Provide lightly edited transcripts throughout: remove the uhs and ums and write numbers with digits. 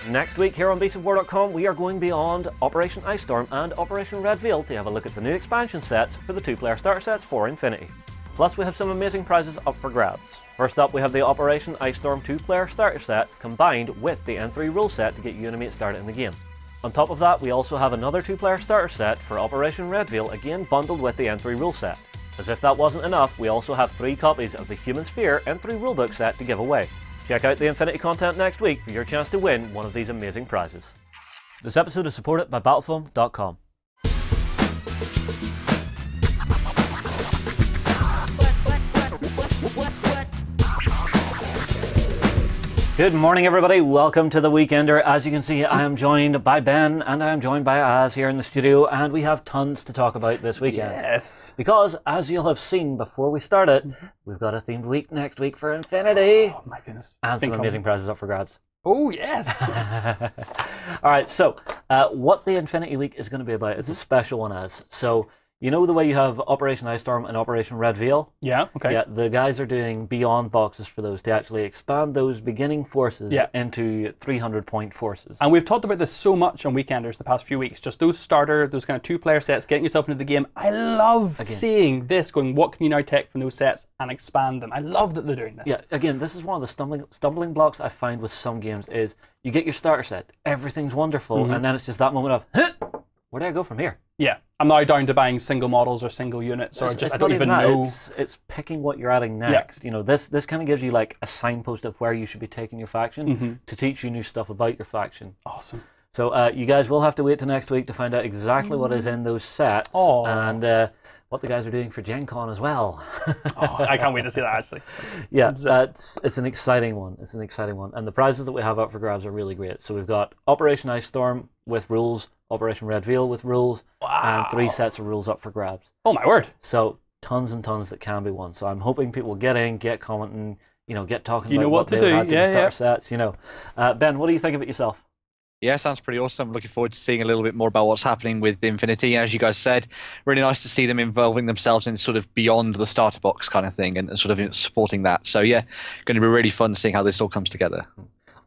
Next week here on BeastofWar.com, we are going beyond Operation Ice Storm and Operation Red Veil to have a look at the new expansion sets for the two-player starter sets for Infinity. Plus, we have some amazing prizes up for grabs. First up, we have the Operation Ice Storm two-player starter set combined with the N3 rule set to get you and a mate started in the game. On top of that, we also have another two-player starter set for Operation Red Veil, again bundled with the N3 rule set. As if that wasn't enough, we also have 3 copies of the Human Sphere N3 rulebook set to give away. Check out the Infinity content next week for your chance to win one of these amazing prizes. This episode is supported by Battlefilm.com. Good morning, everybody. Welcome to the Weekender. As you can see, I am joined by Ben and I am joined by Az here in the studio, and we have tons to talk about this weekend. Yes. Because, as you'll have seen before we started, we've got a themed week next week for Infinity. Oh my goodness. And some amazing prizes up for grabs. Oh, yes. All right, so what the Infinity Week is going to be about is a special one, Az. So, you know the way you have Operation Ice Storm and Operation Red Veil? Yeah, okay. Yeah, the guys are doing beyond boxes for those to actually expand those beginning forces into 300-point forces. And we've talked about this so much on Weekenders the past few weeks. Just those starter, those kind of two-player sets, getting yourself into the game. I love seeing this, going, what can you now take from those sets and expand them? I love that they're doing this. Yeah, again, this is one of the stumbling blocks I find with some games is you get your starter set, everything's wonderful, and then it's just that moment of, where do I go from here? Yeah, I'm now down to buying single models or single units, or I don't even know. It's picking what you're adding next. You know, this kind of gives you like a signpost of where you should be taking your faction to teach you new stuff about your faction. Awesome. So you guys will have to wait till next week to find out exactly what is in those sets and what the guys are doing for Gen Con as well. I can't wait to see that, actually. Yeah, it's an exciting one. It's an exciting one. And the prizes that we have up for grabs are really great. So we've got Operation Ice Storm with rules, Operation Red Veil with rules, and 3 sets of rules up for grabs. Oh my word. So tons and tons that can be won. So I'm hoping people will get in, get commenting, get talking you about know what to they've do. had to the starter sets. Ben, what do you think of it yourself? Yeah, sounds pretty awesome. Looking forward to seeing a little bit more about what's happening with Infinity. As you guys said, really nice to see them involving themselves in sort of beyond the starter box kind of thing and sort of supporting that. So yeah, going to be really fun seeing how this all comes together.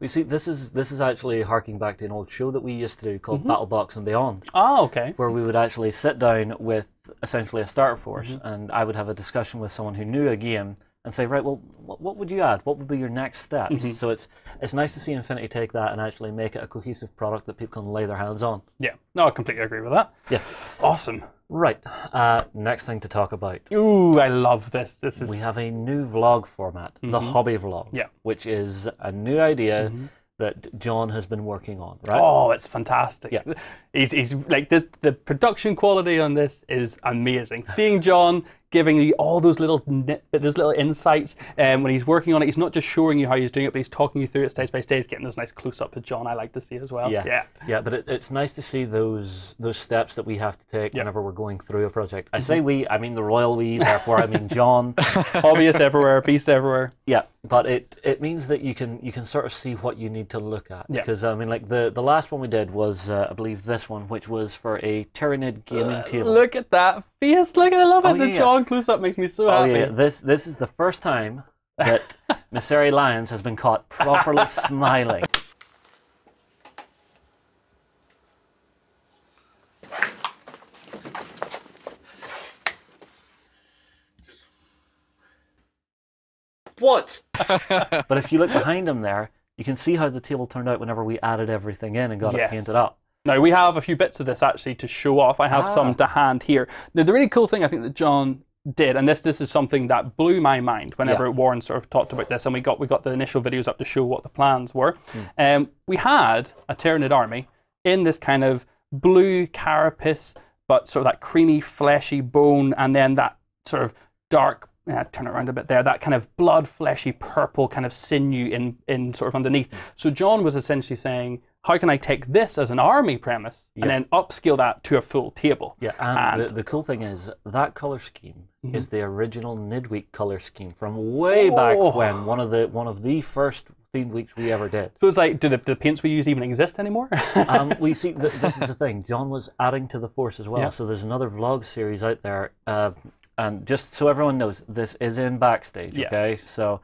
You see, this is actually harking back to an old show that we used to do called Battle Box and Beyond. Oh, okay. Where we would actually sit down with essentially a starter force, and I would have a discussion with someone who knew a game and say, right, well, what would you add? What would be your next steps? So it's nice to see Infinity take that and actually make it a cohesive product that people can lay their hands on. Yeah, no, I completely agree with that. Yeah. Awesome. Right, next thing to talk about. Ooh, I love this. We have a new vlog format, the hobby vlog, which is a new idea that John has been working on, right? Oh, it's fantastic. Yeah. He's like, the production quality on this is amazing. Seeing John giving you all those little insights when he's working on it. He's not just showing you how he's doing it, but he's talking you through it stage by stage, getting those nice close-ups of John I like to see as well. Yeah, but it's nice to see those steps that we have to take whenever we're going through a project. I say we, I mean the royal we, therefore I mean John. Hobbyist everywhere, beast everywhere. Yeah, but it means that you can sort of see what you need to look at. Because I mean, like the last one we did was I believe this one, which was for a Tyranid gaming table. Look at that face! Look, I love it. The John close-up makes me so happy. Yeah, this is the first time that Mythic Lyons has been caught properly smiling. What? But if you look behind him there, you can see how the table turned out whenever we added everything in and got it painted up. Now, we have a few bits of this actually to show off. I have some to hand here. Now, the really cool thing I think that John did, and this is something that blew my mind whenever Warren sort of talked about this, and we got the initial videos up to show what the plans were. We had a Tyranid army in this kind of blue carapace, but sort of that creamy, fleshy bone, and then that sort of dark, turn it around a bit there, that kind of blood, fleshy, purple kind of sinew in sort of underneath. So John was essentially saying, how can I take this as an army premise and then upscale that to a full table? Yeah, and the cool thing is that color scheme is the original Nidweek color scheme from way back when, one of the first themed weeks we ever did. So it's like, do the paints we use even exist anymore? We see, this is the thing, John was adding to the force as well, so there's another vlog series out there, and just so everyone knows, this is in Backstage, okay? So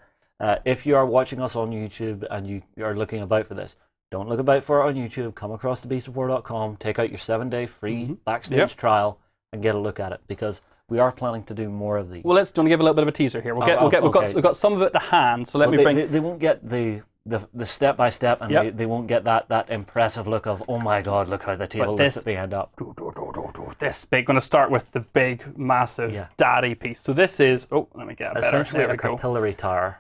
if you are watching us on YouTube and you are looking about for this, don't look about for it on YouTube. Come across to beastofwar.com, take out your 7-day free backstage trial, and get a look at it, because we are planning to do more of these. Well, let's give a little bit of a teaser here. We've got some of it to hand, so let me bring. They won't get the step by step, and they won't get that impressive look of, oh my god, look how the table looks at the end up. This big. Going to start with the big, massive daddy piece. So this is. Oh, let me get a better. Essentially a capillary tower.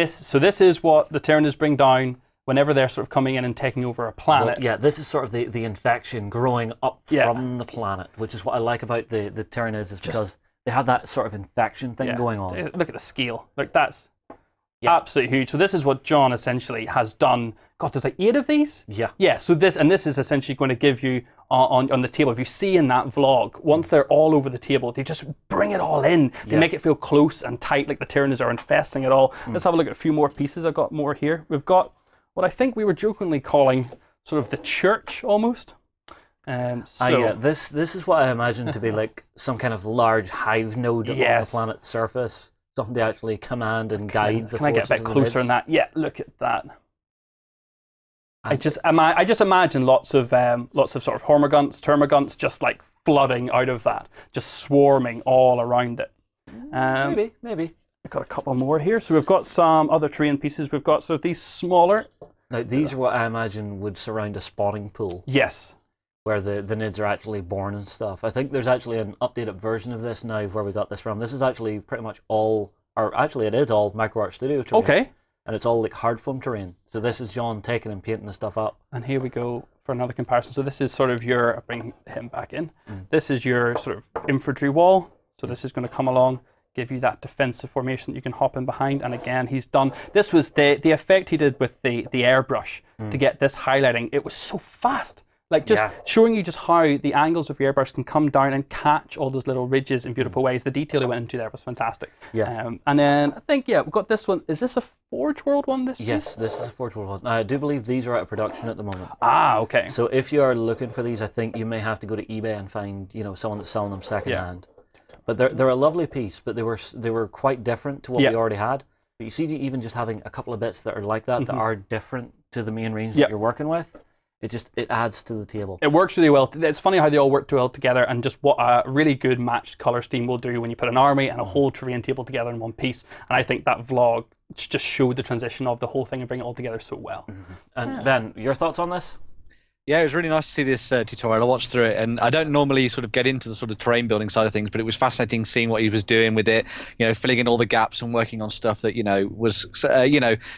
So this is what the Tyranids bring down whenever they're sort of coming in and taking over a planet. Well, this is sort of the infection growing up from the planet, which is what I like about the Tyranids, is because they have that sort of infection thing going on. Look at the scale. Like, that's absolutely huge. So this is what John essentially has done. God, there's like 8 of these? Yeah, so this is essentially going to give you on the table. If you see in that vlog, once they're all over the table, they just bring it all in. They make it feel close and tight, like the Tyranids are infesting it all. Let's have a look at a few more pieces. I've got more here. We've got what I think we were jokingly calling sort of the church, almost. This is what I imagine to be like some kind of large hive node on the planet's surface. Something to actually command and guide the forces. Can I get a bit closer on that? Yeah, look at that. I just imagine lots of sort of hormagaunts, termagaunts, just like flooding out of that, just swarming all around it. Maybe. I've got a couple more here. So we've got some other terrain pieces. We've got sort of these smaller. Now these are what I imagine would surround a spawning pool. Yes. Where the nids are actually born and stuff. I think there's actually an updated version of this now where we got this from. This is actually pretty much all, or actually it is all MicroArt Studio terrain. Okay. And it's all like hard foam terrain. So this is John taking and painting the stuff up. And here we go for another comparison. So this is sort of your, I'll bring him back in. This is your sort of infantry wall. So this is going to come along, give you that defensive formation that you can hop in behind. And again, he's done, this was the effect he did with the airbrush to get this highlighting. It was so fast. Like, just showing you just how the angles of your airbrush can come down and catch all those little ridges in beautiful ways. The detail he went into there was fantastic. Yeah. And then I think, we've got this one. Is this a Forge World one? Yes, this is a Forge World one. I do believe these are out of production at the moment. Ah, okay. So if you are looking for these, I think you may have to go to eBay and find, someone that's selling them secondhand. But they're a lovely piece, but they were quite different to what we already had. But you see, even just having a couple of bits that are like that, that are different to the main range that you're working with. It adds to the table. It works really well. It's funny how they all work well together, and just what a really good matched color scheme will do when you put an army and a whole terrain table together in one piece. And I think that vlog just showed the transition of the whole thing and bring it all together so well. And Ben, your thoughts on this? Yeah, it was really nice to see this tutorial. I watched through it, and I don't normally sort of get into the sort of terrain building side of things, but it was fascinating seeing what he was doing with it, filling in all the gaps and working on stuff that, was,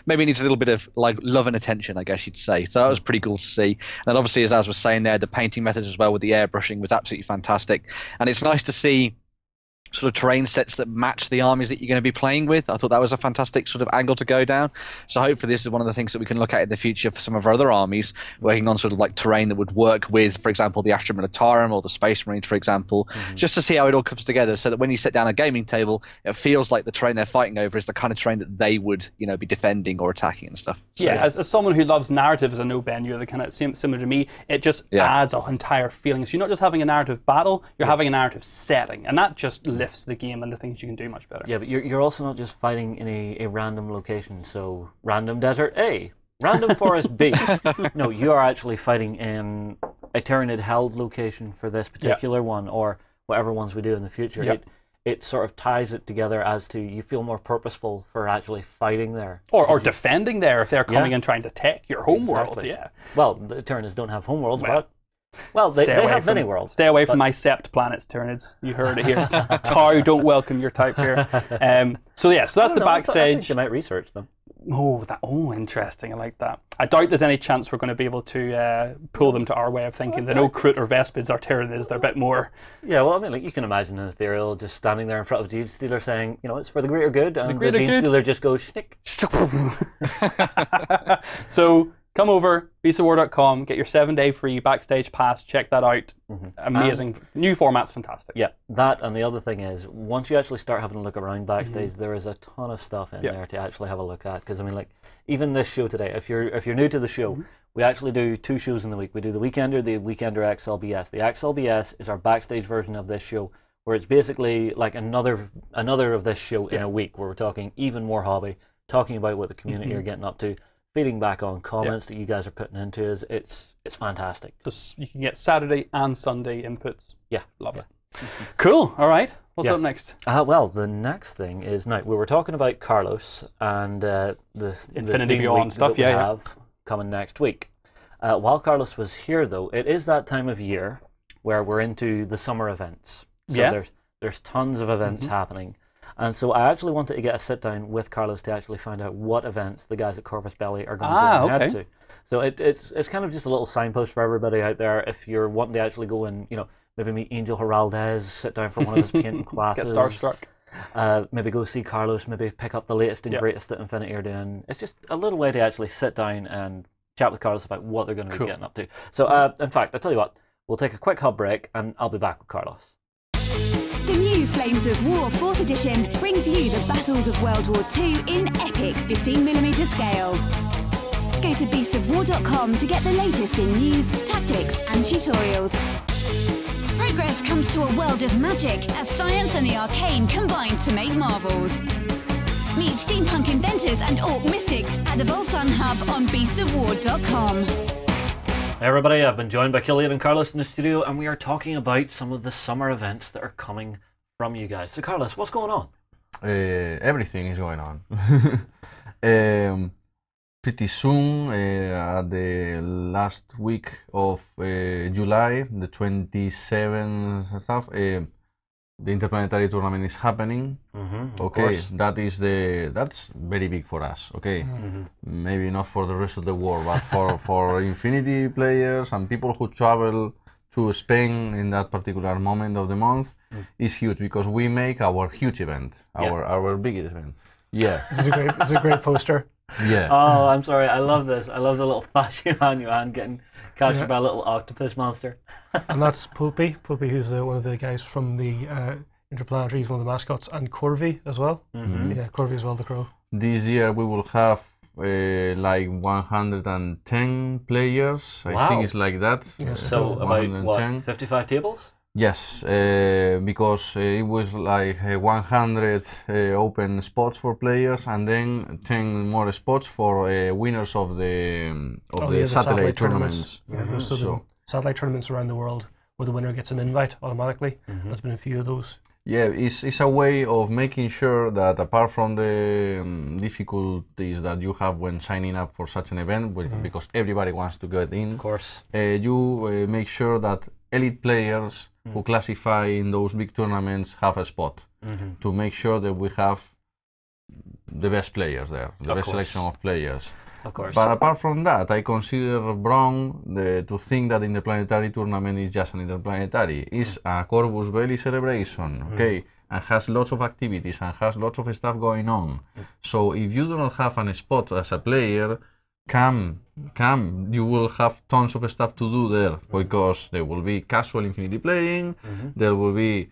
maybe needs a little bit of like love and attention, I guess you'd say. So that was pretty cool to see. And then obviously, as was saying there, the painting methods as well with the airbrushing was absolutely fantastic. And it's nice to see sort of terrain sets that match the armies that you're going to be playing with. I thought that was a fantastic sort of angle to go down. So hopefully this is one of the things that we can look at in the future for some of our other armies, working on sort of like terrain that would work with, for example, the Astra Militarum or the Space Marines, for example, just to see how it all comes together, so that when you sit down a gaming table, it feels like the terrain they're fighting over is the kind of terrain that they would, be defending or attacking and stuff. So, as someone who loves narrative, as I know, Ben, you're the kind of similar to me, it just adds an entire feeling. So you're not just having a narrative battle, you're having a narrative setting, and that just lifts the game and the things you can do much better. Yeah, but you're also not just fighting in a random location. So random desert A, random forest B. No, you are actually fighting in a Tyranid held location for this particular one, or whatever ones we do in the future. It sort of ties it together as to you feel more purposeful for actually fighting there. Or defending there if they're coming and trying to take your homeworld. Well, the Tyranids don't have homeworlds, but they have many worlds. Stay away from my sept planets, Tyranids. You heard it here. Tau don't welcome your type here. So that's the backstage. I think you might research them. Interesting. I like that. I doubt there's any chance we're going to be able to pull them to our way of thinking. They're no Krut or Vespids or Tyranids. They're a bit more. Yeah, well, I mean, like, you can imagine an Ethereal just standing there in front of Gene Stealer saying, it's for the greater good, and the Gene Stealer just goes schnick. So come over, beastofwar.com, get your 7-day free Backstage Pass, check that out. Amazing. New format's fantastic. Yeah, that, and the other thing is, once you actually start having a look around Backstage, there is a ton of stuff in there to actually have a look at. Because, I mean, like, even this show today, if you're new to the show, we actually do 2 shows in the week. We do the Weekender XLBS. The XLBS is our Backstage version of this show, where it's basically like another of this show in a week, where we're talking even more hobby, talking about what the community are getting up to, feeding back on comments that you guys are putting into us. It's fantastic. So you can get Saturday and Sunday inputs. Yeah. Love it. Cool. All right. What's up next? Well, the next thing is, now we were talking about Carlos and the Infinity Beyond stuff. That we have coming next week. While Carlos was here, though, it is that time of year where we're into the summer events. So there's tons of events happening. And so I actually wanted to get a sit down with Carlos to actually find out what events the guys at Corvus Belli are going to go ahead to. So it's kind of just a little signpost for everybody out there if you're wanting to actually go and, you know, maybe meet Angel Heraldez, sit down for one of his painting classes. Get starstruck. Maybe go see Carlos, maybe pick up the latest and greatest that Infinity are doing. It's just a little way to actually sit down and chat with Carlos about what they're going to be getting up to. So in fact, I'll tell you what, we'll take a quick hub break and I'll be back with Carlos. The new Flames of War 4th edition brings you the battles of World War II in epic 15mm scale. Go to beastsofwar.com to get the latest in news, tactics and tutorials. Progress comes to a world of magic as science and the arcane combine to make marvels. Meet steampunk inventors and orc mystics at the Volsun Hub on beastsofwar.com. Hey everybody, I've been joined by Killian and Carlos in the studio, and we are talking about some of the summer events that are coming from you guys. So Carlos, what's going on? Everything is going on. Pretty soon, at the last week of July, the 27th and stuff, the Interplanetary tournament is happening. Okay, that's very big for us. Okay, maybe not for the rest of the world, but for Infinity players and people who travel to Spain in that particular moment of the month is huge because we make our huge event, our biggest event. Yeah, it's a great poster. Yeah. Oh, I'm sorry. I love this. I love the little flash Yuan getting captured by a little octopus monster. And that's Pulpy. Pulpy, who's one of the guys from the Interplanetary. He's one of the mascots, and Corvi as well. Yeah, Corvi as well, the crow. This year we will have like 110 players. I think it's like that. Yes. So about what, 55 tables? Yes, because it was like 100 open spots for players, and then 10 more spots for winners of the satellite tournaments. Yeah, the satellite tournaments around the world where the winner gets an invite automatically. There's been a few of those. Yeah, it's a way of making sure that apart from the difficulties that you have when signing up for such an event, because everybody wants to get in, of course, you make sure that elite players who classify in those big tournaments have a spot to make sure that we have the best players there, the best selection of players. Of course. But apart from that, I consider wrong to think that the Interplanetary tournament is just an Interplanetary. It's a Corvus Belli celebration, okay, and has lots of activities and has lots of stuff going on. So if you do not have a spot as a player, come, you will have tons of stuff to do there because there will be casual Infinity playing, there will be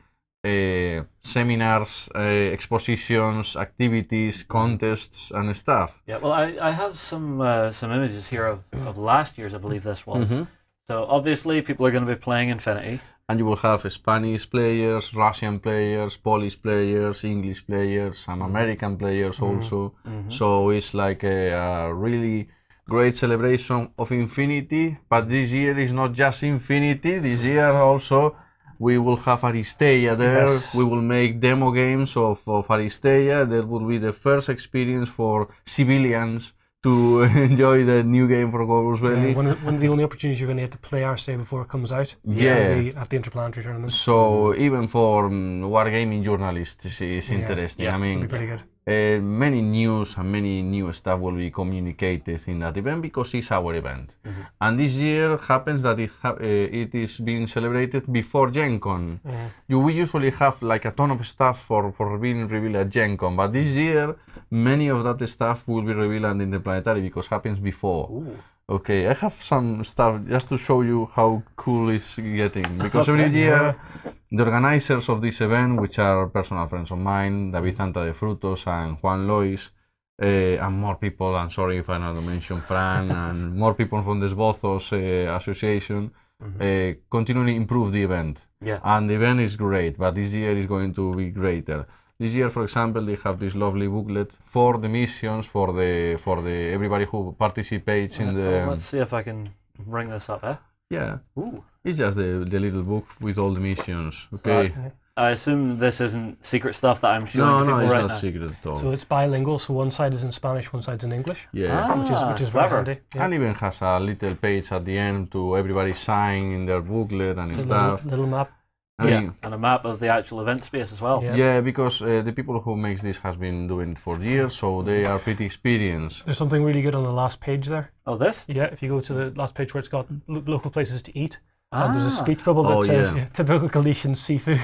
seminars, expositions, activities, contests and stuff. Yeah, well I have some images here of last year's, I believe this was. So obviously people are going to be playing Infinity. And you will have Spanish players, Russian players, Polish players, English players and American players also. So it's like a really great celebration of Infinity, but this year is not just Infinity, this year also we will have Aristeia there. We will make demo games of Aristeia. That will be the first experience for civilians to enjoy the new game for Corvus Belli. One of the only opportunities you're going to get to play Aristeia before it comes out at the Interplanetary tournament. So even for wargaming journalists it's interesting. I mean, it'll be pretty good. Many news and many new stuff will be communicated in that event because it's our event. And this year happens that it is being celebrated before Gen Con. We usually have like a ton of stuff for being revealed at Gen Con, but this year many of that stuff will be revealed in the Planetary because it happens before. Okay, I have some stuff just to show you how cool it's getting, because every year the organizers of this event, which are personal friends of mine, David Santa de Frutos and Juan Lois, and more people, I'm sorry if I not mention Fran, and more people from the Esbozos association, continually improve the event. And the event is great, but this year is going to be greater. This year, for example, they have this lovely booklet for the missions, for the everybody who participates in the. Let's see if I can bring this up, eh? Yeah. Ooh. It's just the little book with all the missions. Okay. I assume this isn't secret stuff that I'm showing No, to people it's right not now. secret at all. So it's bilingual, so one side is in Spanish, one side's in English. Yeah. Which is very clever. handy. Yeah. And even has a little page at the end to everybody sign in their booklet and Just a stuff. little map. I mean, And a map of the actual event space as well. Yeah. yeah, because the people who makes this has been doing it for years, so they are pretty experienced. There's something really good on the last page there. Oh, this? Yeah, if you go to the last page where it's got local places to eat, and there's a speech bubble that Oh, says yeah. typical Galician seafood,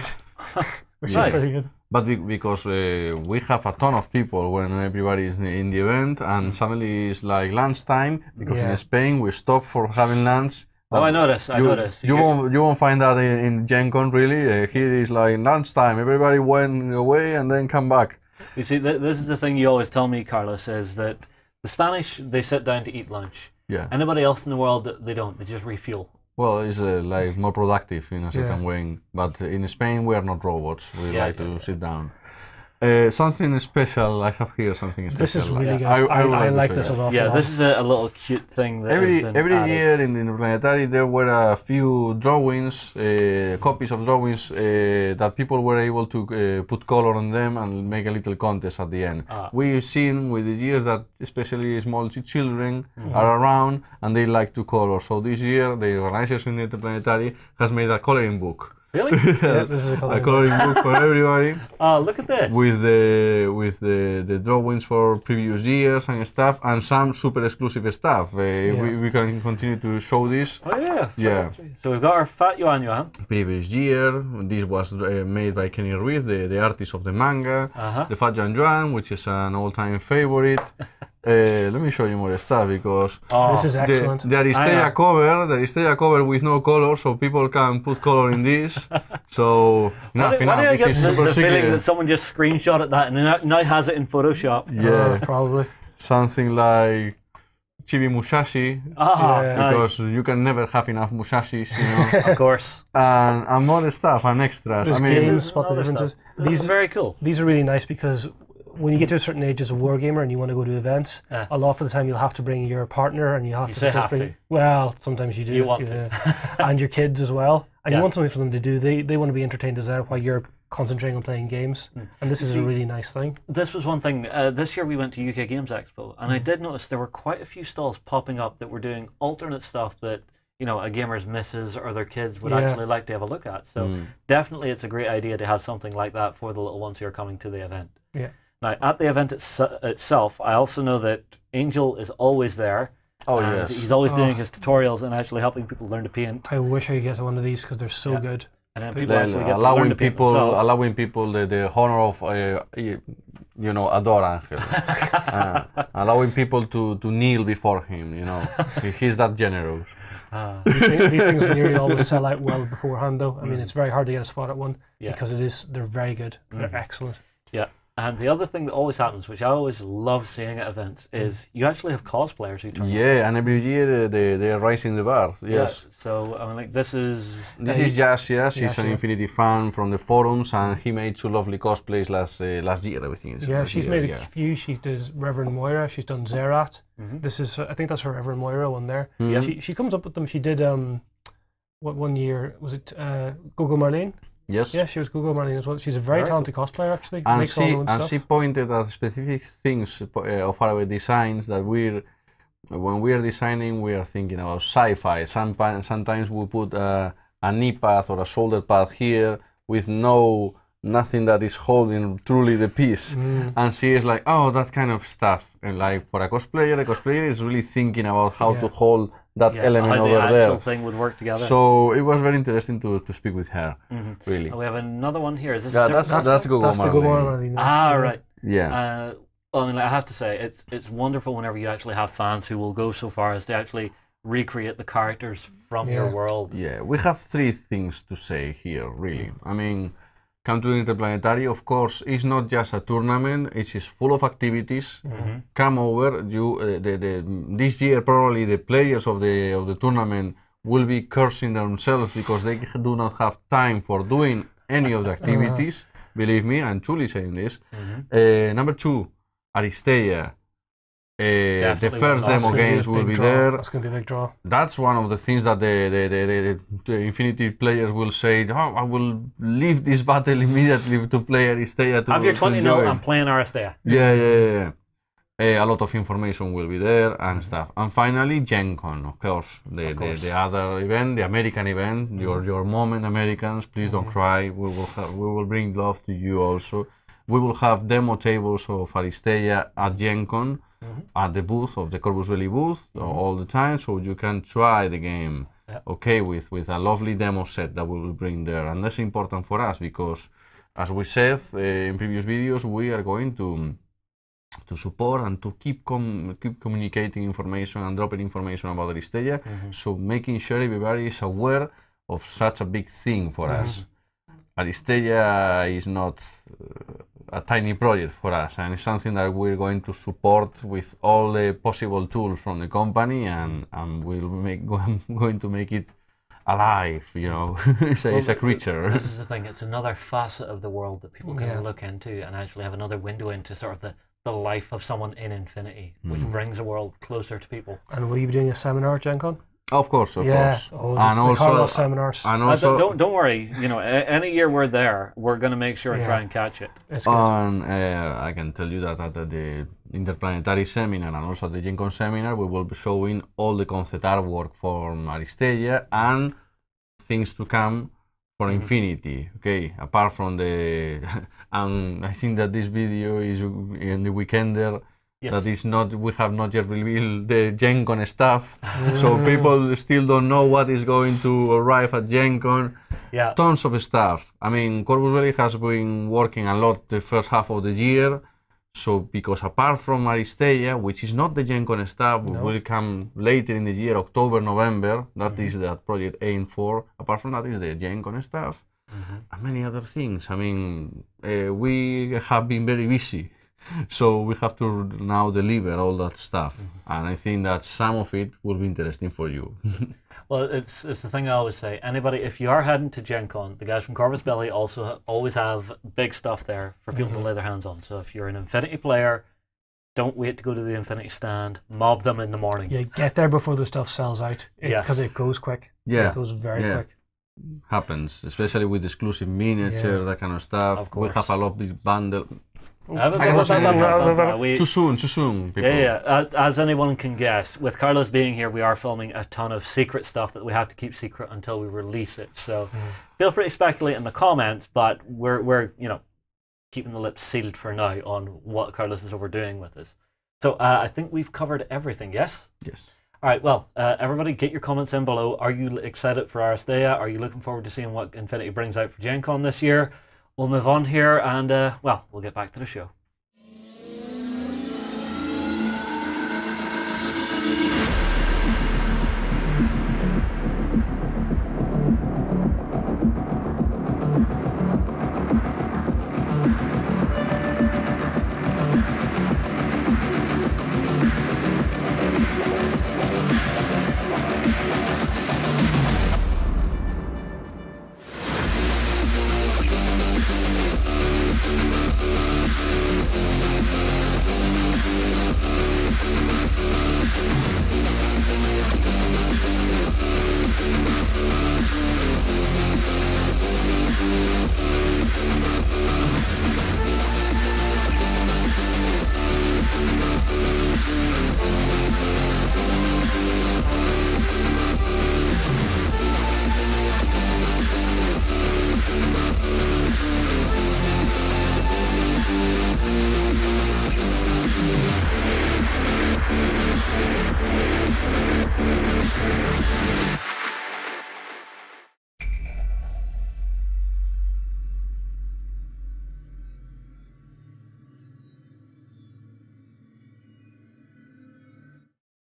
which Nice. is pretty good. But because we have a ton of people when everybody is in the event, and suddenly it's like lunchtime, because in Spain we stop for having lunch. Oh, I noticed. I noticed. You won't find that in Gen Con really. Here is like lunchtime. Everybody went away and then come back. You see, this is the thing you always tell me, Carlos, is that the Spanish, they sit down to eat lunch. Yeah. Anybody else in the world, they don't. They just refuel. Well, it's like more productive in a certain way. But in Spain we are not robots. We like to sit down. Something special. I have here something special. This is really good. I like to this say a lot. Yeah, this is a little cute thing that Every has been added. year in the Interplanetary there were a few drawings, copies of drawings that people were able to put color on them and make a little contest at the end. We've seen with the years that especially small children are around and they like to color. So this year the organizers in the Interplanetary has made a coloring book. Really? Yeah, this is a Coloring book for everybody. Oh, look at this. With the drawings for previous years and stuff, and some super exclusive stuff. We can continue to show this. Oh, yeah. Yeah. So we've got our Fat Yuan. Previous year, this was made by Kenny Ruiz, the artist of the manga. The Fat Yuan, which is an all-time favorite. Let me show you more stuff because this is excellent. the Aristeia cover with no color, so people can put color in this. So Why do I get the feeling that someone just screenshotted that and now has it in Photoshop? Yeah, probably. Something like Chibi Musashi, because you can never have enough Musashis, you know. Of course. and more stuff and extras. There's games, spot the differences. These are very cool. These are really nice because when you get to a certain age as a wargamer and you want to go to events, a lot of the time you'll have to bring your partner and you have to. Well, sometimes you do. You want to. And your kids as well. And you want something for them to do. They want to be entertained as well while you're concentrating on playing games. And this is a really nice thing. This was one thing. This year we went to UK Games Expo and I did notice there were quite a few stalls popping up that were doing alternate stuff that, you know, a gamer's missus or their kids would actually like to have a look at. So definitely it's a great idea to have something like that for the little ones who are coming to the event. Yeah. Now, at the event itself, I also know that Angel is always there. Oh, yes. He's always doing his tutorials and actually helping people learn to paint. I wish I could get one of these because they're so good. And then people actually get to learn to paint themselves. allowing people the honor of, you know, adore Angel. Allowing people to kneel before him, you know. He's that generous. These things nearly always sell out well beforehand, though. I mean, it's very hard to get a spot at one because they're very good. They're excellent. Yeah. And the other thing that always happens, which I always love seeing at events, is you actually have cosplayers who turn up. Yeah, and every year they are raising the bar. Yes. Yeah, so I mean, like this is Jazz. Yes, he's an Infinity fan from the forums, and he made 2 lovely cosplays last year. Everything. Yeah, she's made a few. She does Reverend Moira. She's done Zerat. This is, I think that's her Reverend Moira one there. She comes up with them. She did what one year was it? Gogo Marlene. Yes. Yeah, she was Google Marlene as well. She's a very talented cosplayer, actually. And makes all her own stuff. she pointed at specific things of our designs that when we are designing, we are thinking about sci-fi. Sometimes we put a knee pad or a shoulder pad here with nothing that is holding truly the piece. And she is like, oh, that kind of stuff. And like for a cosplayer is really thinking about how to hold that element how over the there. actual thing would work together. So it was very interesting to speak with her, really. We have another one here. Is this That's Gogo Marlene. Ah, right. Yeah. Well, I mean, I have to say, it's wonderful whenever you actually have fans who will go so far as to actually recreate the characters from your world. Yeah, we have 3 things to say here, really. I mean, come to the Interplanetary, of course, it's not just a tournament, it is full of activities. Come over, this year probably the players of the tournament will be cursing themselves because they do not have time for doing any of the activities. Believe me, I'm truly saying this. Number 2, Aristeia. The first demo games will be there. That's going to be a big draw. That's one of the things that the Infinity players will say, oh, I will leave this battle immediately to play Aristeia. Have your 20-0, I'm playing Aristeia. Yeah. A lot of information will be there and stuff. And finally, Gen Con, of course. The other event, the American event, your moment, Americans, please don't cry. We will bring love to you also. We will have demo tables of Aristeia at Gen Con. At the booth of the Corvus Belli booth all the time, so you can try the game with a lovely demo set that we will bring there. And that's important for us because, as we said in previous videos, we are going to support and to keep communicating information and dropping information about Aristeia, so making sure everybody is aware of such a big thing for us. Aristeia is not a tiny project for us, and it's something that we're going to support with all the possible tools from the company, and going to make it alive, you know. It's a creature. This is the thing, it's another facet of the world that people can look into and actually have another window into sort of the life of someone in Infinity, which brings the world closer to people. And will you be doing a seminar at Gen Con? Of course. Oh, and also seminars. And also, don't worry. You know, any year we're there, we're going to make sure and try and catch it. I can tell you that at the Interplanetary seminar and also at the Gen Con seminar, we will be showing all the concept artwork for Aristeia and things to come for Infinity. Okay, apart from the, and I think that this video is in the Weekender. Yes. That is not, we have not yet revealed the Gen Con stuff, so people still don't know what is going to arrive at Gen Con. Yeah. Tons of stuff. I mean, Corvus Belli has been working a lot the first half of the year, so because apart from Aristeia, which is not the Gen Con stuff, will come later in the year, October, November, that is that project aimed for. Apart from that is the Gen Con stuff, and many other things. I mean, we have been very busy. So we have to now deliver all that stuff, and I think that some of it will be interesting for you. Well, it's the thing I always say. Anybody, if you are heading to Gen Con, the guys from Corvus Belli also always have big stuff there for people to lay their hands on. So if you're an Infinity player, don't wait to go to the Infinity stand. Mob them in the morning. Yeah, get there before the stuff sells out. Because it goes quick. Yeah, it goes very quick. Happens, especially with exclusive miniatures, that kind of stuff. Of course. We have a lot of big bundle. Too soon, people. Yeah. As anyone can guess, with Carlos being here, we are filming a ton of secret stuff that we have to keep secret until we release it. So feel free to speculate in the comments, but we're keeping the lips sealed for now on what Carlos is overdoing with us. So I think we've covered everything. Yes. Yes. All right. Well, everybody, get your comments in below. Are you excited for Aristeia? Are you looking forward to seeing what Infinity brings out for Gen Con this year? We'll move on here and, we'll get back to the show.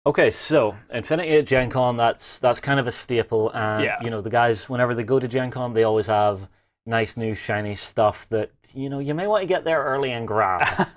Okay, so Infinity at Gen Con, that's kind of a staple, and you know, the guys, whenever they go to Gen Con, they always have, nice new shiny stuff that you may want to get there early and grab.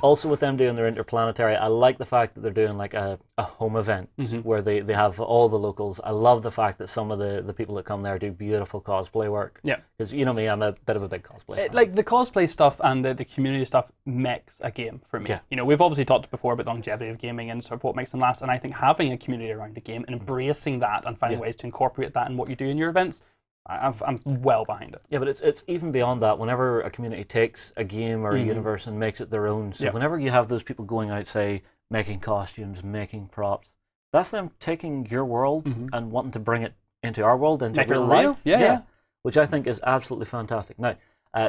Also, with them doing their Interplanetary, I like the fact that they're doing like a home event where they have all the locals. I love the fact that some of the people that come there do beautiful cosplay work. Yeah, because you know me, I'm a bit of a big cosplay fan. Like the cosplay stuff and the community stuff makes a game for me. Yeah. You know, we've obviously talked before about the longevity of gaming and sort of what makes them last, and I think having a community around a game and embracing that and finding ways to incorporate that in what you do in your events, I'm well behind it. Yeah, but it's even beyond that. Whenever a community takes a game or a universe and makes it their own, so whenever you have those people going out, say, making costumes, making props, that's them taking your world and wanting to bring it into our world, into real life. Yeah. Which I think is absolutely fantastic. Now,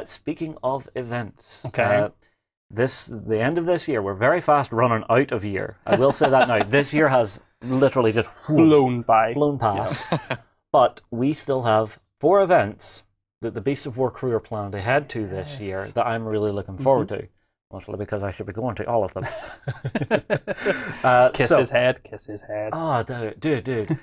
speaking of events, the end of this year, we're very fast running out of year. I will say that now. This year has literally just flown past. Yeah. But we still have 4 events that the Beasts of War crew are planning to head to this year that I'm really looking forward to. Mostly because I should be going to all of them. Kiss his head. Oh, dude.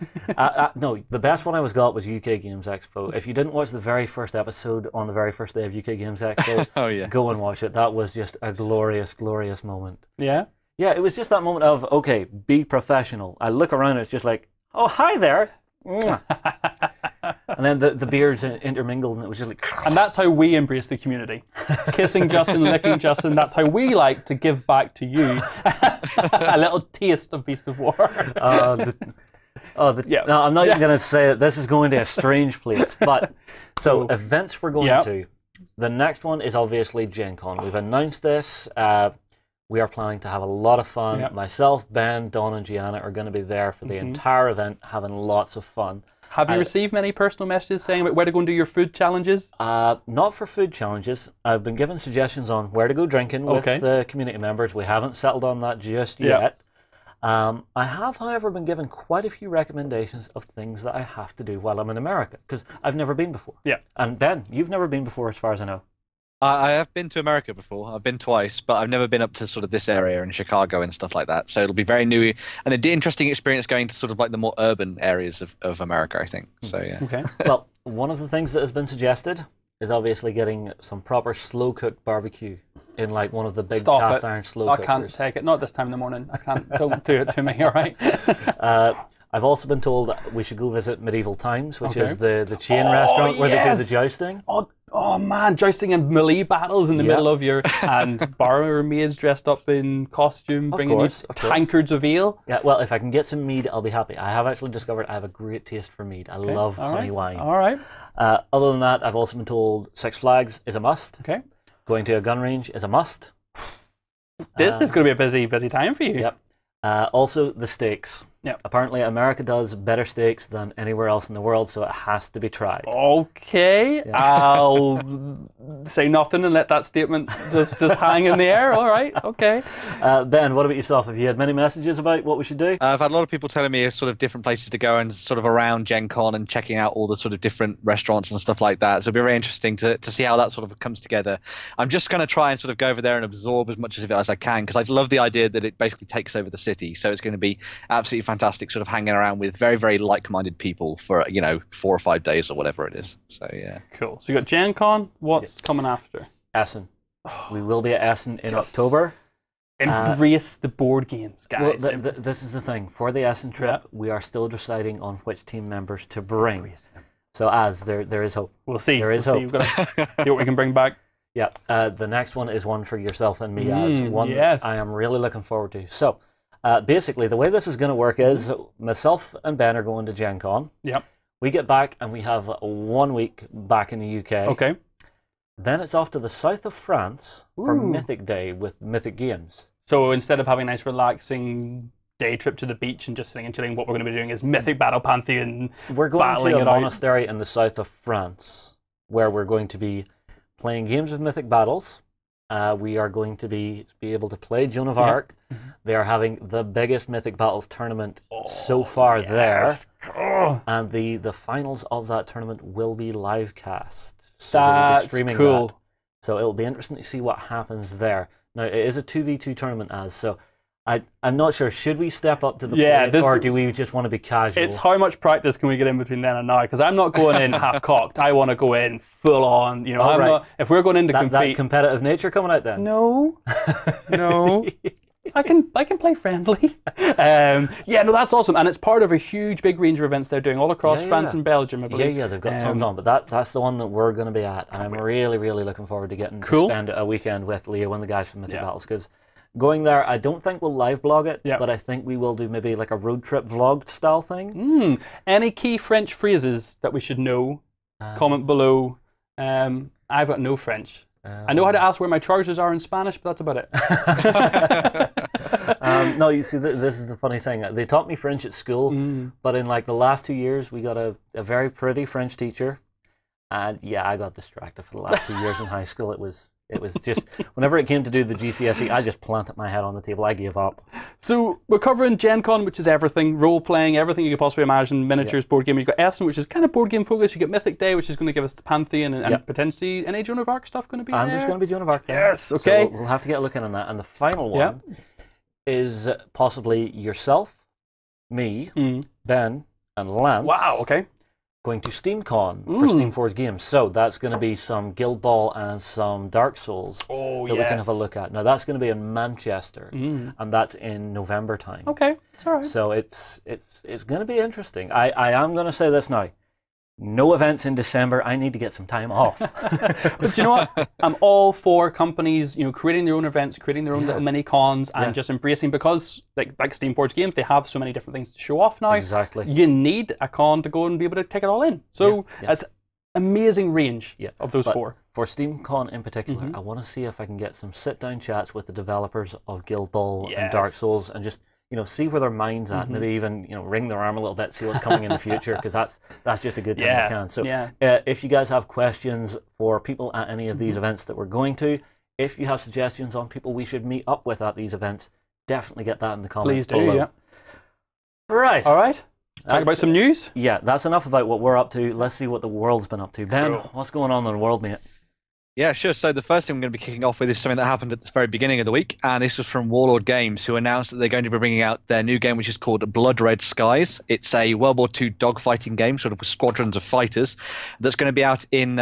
No, the best one I got was UK Games Expo. If you didn't watch the very first episode on the very first day of UK Games Expo, go and watch it. That was just a glorious, glorious moment. Yeah? Yeah, it was just that moment of, okay, be professional. I look around and it's just like, oh, hi there. And then the beards intermingled, and it was just like... And that's how we embrace the community. Kissing Justin, licking Justin, that's how we like to give back to you a little taste of Beast of War. No, I'm not even going to say that this is going to a strange place. But so events we're going to. The next one is obviously Gen Con. We've announced this. We are planning to have a lot of fun. Myself, Ben, Don, and Gianna are going to be there for the entire event, having lots of fun. Have you received many personal messages saying about where to go and do your food challenges? Not for food challenges. I've been given suggestions on where to go drinking with the community members. We haven't settled on that just yet. I have, however, been given quite a few recommendations of things that I have to do while I'm in America, because I've never been before. Yeah. And Ben, you've never been before as far as I know. I have been to America before. I've been twice, but I've never been up to sort of this area in Chicago and stuff like that. So it'll be very new and an interesting experience going to sort of like the more urban areas of America, I think. So, yeah. Okay. Well, one of the things that has been suggested is obviously getting some proper slow-cooked barbecue in like one of the big cast iron slow cookers. I can't take it. Not this time in the morning. I can't. Don't do it to me, all right? I've also been told that we should go visit Medieval Times, which is the chain restaurant where they do the jousting. Oh man, jousting and melee battles in the middle of your... And barmaids dressed up in costume, bringing you tankards of ale. Yeah, well, if I can get some mead, I'll be happy. I have actually discovered I have a great taste for mead. I love honey wine. All right. Other than that, I've also been told Six Flags is a must. Okay. Going to a gun range is a must. This is going to be a busy time for you. Yep. Also, the steaks. Yep. Apparently, America does better steaks than anywhere else in the world, so it has to be tried. Okay, yeah. I'll say nothing and let that statement just hang in the air. All right, okay. Ben, what about yourself? Have you had many messages about what we should do? I've had a lot of people telling me sort of different places to go and sort of around Gen Con and checking out all the sort of different restaurants and stuff like that. So it'll be very interesting to see how that sort of comes together. I'm just going to try and sort of go over there and absorb as much of it as I can, because I love the idea that it basically takes over the city. So it's going to be absolutely fantastic sort of hanging around with very, very like-minded people for, 4 or 5 days or whatever it is. So, yeah. Cool. So you got Gen Con. What's coming after? Essen. We will be at Essen in October. Embrace the board games, guys. Well, this is the thing. For the Essen trip, we are still deciding on which team members to bring. So there is hope. We'll see. There is hope. We've got to see what we can bring back. Yeah. The next one is one for yourself and me, one that I am really looking forward to. So, basically, the way this is going to work is myself and Ben are going to Gen Con. Yep. We get back and we have 1 week back in the UK. Okay. Then it's off to the south of France for Mythic Day with Mythic Games. So instead of having a nice relaxing day trip to the beach and just sitting and chilling, what we're going to be doing is Mythic Battle Pantheon. We're going to a monastery in the south of France where we're going to be playing games of Mythic Battles. We are going to be able to play Joan of Arc. They are having the biggest Mythic Battles tournament so far there. And the finals of that tournament will be live cast. So that's streaming cool. That. So it'll be interesting to see what happens there. Now, it is a 2v2 tournament, so I'm not sure. Should we step up to the plate, this, or do we just want to be casual? It's how much practice can we get in between then and now? Because I'm not going in half-cocked. I want to go in full-on. You know, I'm not, if we're going in to that compete... competitive nature coming out then? No. No. I can play friendly. Yeah, no, that's awesome. And it's part of a huge, big range of events they're doing all across France and Belgium, I believe. Yeah, they've got tons on. But that's the one that we're going to be at. And I'm really, really looking forward to getting to spend a weekend with Leo and the guys from Mythic Battles. Because going there, I don't think we'll live blog it, but I think we will do maybe like a road trip vlogged style thing. Any key French phrases that we should know? Comment below. I've got no French. I know how to ask where my trousers are in Spanish, but that's about it. No, you see, this is the funny thing. They taught me French at school, but in like the last 2 years, we got a very pretty French teacher, and yeah, I got distracted for the last 2 years in high school. It was just, whenever it came to do the GCSE, I just planted my head on the table. I gave up. So we're covering Gen Con, which is everything, role-playing, everything you could possibly imagine, miniatures, board game. You've got Essen, which is kind of board game focused. You've got Mythic Day, which is going to give us the Pantheon and potentially any Joan of Arc stuff going to be there. And there's going to be Joan of Arc there. Yes, okay. So we'll have to get a look in on that. And the final one is possibly yourself, me, Ben, and Lance. Wow, okay. Going to SteamCon for Steamforged Games. So that's going to be some Guild Ball and some Dark Souls that we can have a look at. Now that's going to be in Manchester, and that's in November time. Okay, it's all right. So it's going to be interesting. I am going to say this now. No events in December. I need to get some time off. But you know what? I'm all for companies, creating their own events, creating their own little mini cons, and just embracing, because like Steamforged Games, they have so many different things to show off now. Exactly. You need a con to go and be able to take it all in. So it's amazing range of those four. For SteamCon in particular, I want to see if I can get some sit-down chats with the developers of Guild Ball and Dark Souls, and just see where their mind's at. Maybe even wring their arm a little bit, see what's coming in the future, because that's just a good time to can. So if you guys have questions for people at any of these events that we're going to, if you have suggestions on people we should meet up with at these events, definitely get that in the comments below. Yeah. Right. All right. Talk about some news. Yeah, that's enough about what we're up to. Let's see what the world's been up to. Ben, what's going on in the world, mate? Yeah, sure. So the first thing I'm going to be kicking off with is something that happened at the very beginning of the week, and this was from Warlord Games, who announced that they're going to be bringing out their new game, which is called Blood Red Skies. It's a World War II dogfighting game, sort of with squadrons of fighters, that's going to be out in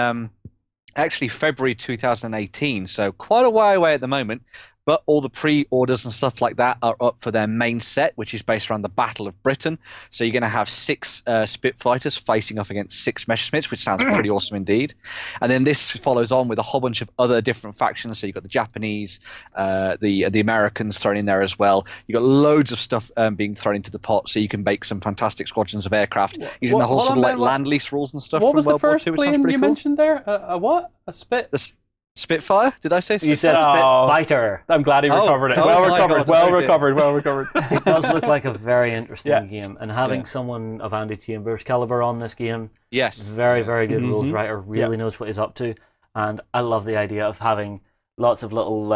actually February 2018, so quite a way away at the moment. But all the pre-orders and stuff like that are up for their main set, which is based around the Battle of Britain. So you're going to have 6 Spitfighters facing off against 6 Messerschmitts, which sounds pretty awesome indeed. And then this follows on with a whole bunch of other different factions. So you've got the Japanese, the Americans thrown in there as well. You've got loads of stuff being thrown into the pot, so you can make some fantastic squadrons of aircraft using the whole sort of like land lease rules and stuff. What was from the World first War II, plane you mentioned there? A what? A Spit? Spitfire? Did I say Spitfire? You said Spitfighter. I'm glad he recovered it. Well recovered. It does look like a very interesting game, and having someone of Andy Chambers' caliber on this game, very, very good rules writer, really knows what he's up to, and I love the idea of having lots of little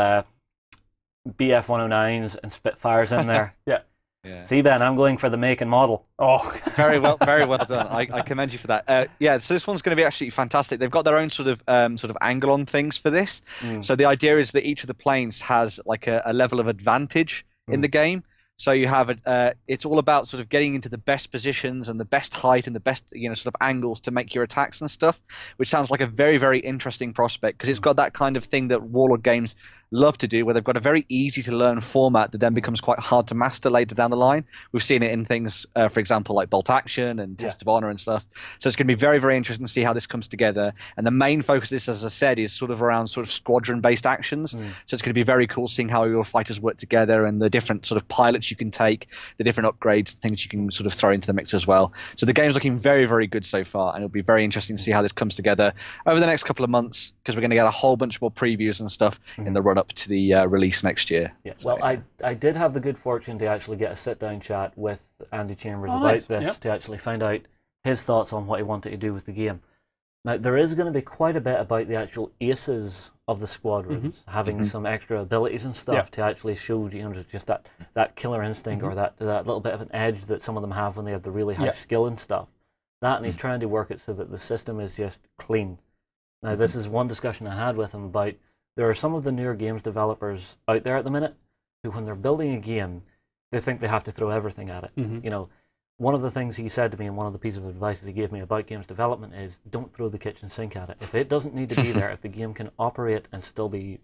BF-109s and Spitfires in there. Yeah. See, Ben, I'm going for the make and model. Oh, very well done. I commend you for that. Yeah, so this one's going to be absolutely fantastic. They've got their own sort of angle on things for this. So the idea is that each of the planes has like a level of advantage in the game. So you have it's all about sort of getting into the best positions and the best height and the best sort of angles to make your attacks and stuff, which sounds like a very, very interesting prospect, because it's got that kind of thing that Warlord Games love to do, where they've got a very easy to learn format that then becomes quite hard to master later down the line. We've seen it in things, for example, like Bolt Action and Test of Honor and stuff. So it's going to be very, very interesting to see how this comes together. And the main focus of this, as I said, is sort of around sort of squadron-based actions. So it's going to be very cool seeing how your fighters work together and the different sort of pilots you can take, the different upgrades and things you can sort of throw into the mix as well. So the game's looking very, very good so far, and it'll be very interesting to see how this comes together over the next couple of months, because we're going to get a whole bunch more previews and stuff in the run-up to the release next year. So, well, I did have the good fortune to actually get a sit-down chat with Andy Chambers about this, to actually find out his thoughts on what he wanted to do with the game. Now, there is going to be quite a bit about the actual aces of the squadrons having some extra abilities and stuff to actually show just that killer instinct or that little bit of an edge that some of them have when they have the really high skill and stuff. That, and he's trying to work it so that the system is just clean. Now, this is one discussion I had with him about, there are some of the newer games developers out there at the minute who, when they're building a game, they think they have to throw everything at it. You know, one of the things he said to me, and one of the pieces of advice that he gave me about games development is, don't throw the kitchen sink at it. If it doesn't need to be there, if the game can operate and still be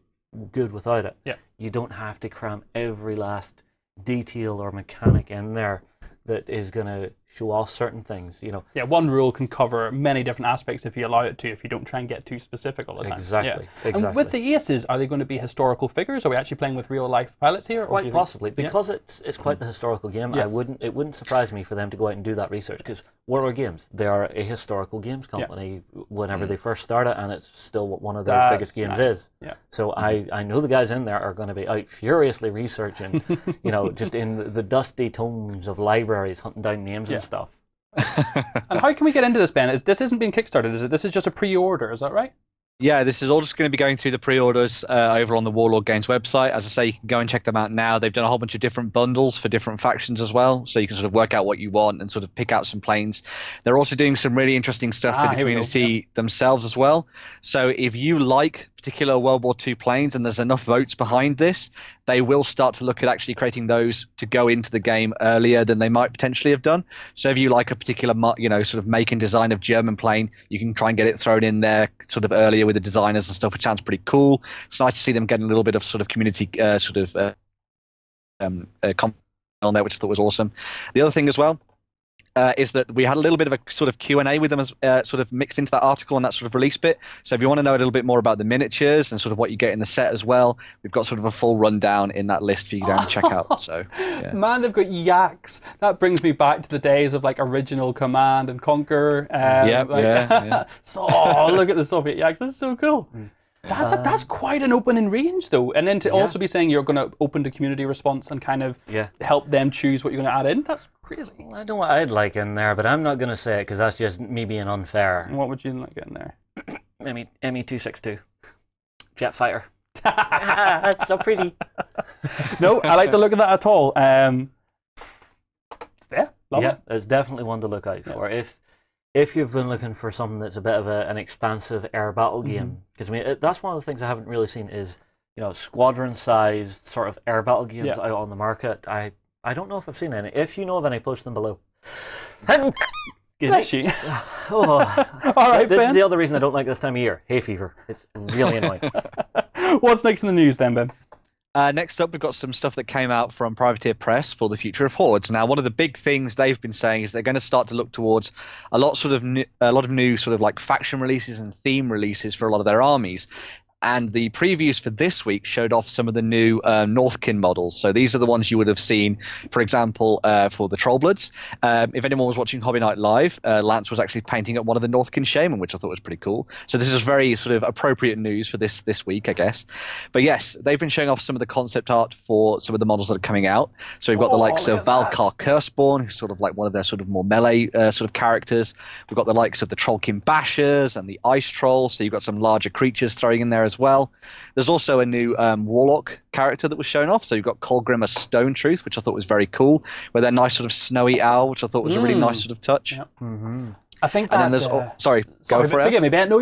good without it, you don't have to cram every last detail or mechanic in there that is going to show off certain things, you know. Yeah, one rule can cover many different aspects if you allow it to, if you don't try and get too specific all the time. Exactly. And with the aces, are they going to be historical figures? Are we actually playing with real life pilots here? Quite possibly, because it's quite the historical game. It wouldn't surprise me for them to go out and do that research, because Warlord Games, they are a historical games company whenever they first started, and it's still what one of their biggest games is. So I know the guys in there are going to be out furiously researching, you know, just in the dusty tomes of libraries, hunting down names and stuff. And how can we get into this, Ben? This isn't being kickstarted, is it? This is just a pre-order, is that right? Yeah, this is all just going to be going through the pre-orders over on the Warlord Games website. As I say, you can go and check them out now. They've done a whole bunch of different bundles for different factions as well, so you can sort of work out what you want and sort of pick out some planes. They're also doing some really interesting stuff for the community themselves as well. So if you like particular World War II planes and there's enough votes behind this, they will start to look at actually creating those to go into the game earlier than they might potentially have done. So if you like a particular, you know, sort of make and design of German plane, you can try and get it thrown in there sort of earlier with the designers and stuff, which sounds pretty cool. It's nice to see them getting a little bit of sort of community comment on there, which I thought was awesome. The other thing as well is that we had a little bit of a sort of Q&A with them as sort of mixed into that article and that sort of release bit. So if you want to know a little bit more about the miniatures and sort of what you get in the set as well, we've got sort of a full rundown in that list for you to check out. So man, they've got yaks. That brings me back to the days of like original Command and Conquer. So look at the Soviet yaks. That's so cool. That's quite an opening range, though. And then to also be saying you're going to open to community response and kind of help them choose what you're going to add in, that's crazy. Well, I know what I'd like in there, but I'm not going to say it because that's just me being unfair. And what would you like in there? ME262. Jet fighter. That's so pretty. No, I like the look of that at all. Love it. It's definitely one to look out for. If you've been looking for something that's a bit of an expansive air battle game, because I mean that's one of the things I haven't really seen is, you know, squadron-sized sort of air battle games out on the market. I don't know if I've seen any. If you know of any, post them below. Bless you. All right, this Ben. is the other reason I don't like this time of year. Hay fever. It's really annoying. What's next in the news then, Ben? Next up, we've got some stuff that came out from Privateer Press for the future of Hordes. Now, one of the big things they've been saying is they're going to start to look towards a lot of new sort of like faction releases and theme releases for a lot of their armies. And the previews for this week showed off some of the new Northkin models. So these are the ones you would have seen, for example, for the Trollbloods. If anyone was watching Hobby Night Live, Lance was actually painting up one of the Northkin Shaman, which I thought was pretty cool. So this is very sort of appropriate news for this week, I guess. But yes, they've been showing off some of the concept art for some of the models that are coming out. So we've got the likes of Valkar Curseborn, who's sort of like one of their sort of more melee sort of characters. We've got the likes of the Trollkin Bashers and the Ice Trolls. So you've got some larger creatures throwing in there as well. There's also a new Warlock character that was shown off. So you've got Colgrimmer Stone Truth, which I thought was very cool, with their nice sort of snowy owl, which I thought was a really nice sort of touch. Yep. I think that, and then there's sorry, go for it. Forgive me, Ben. No,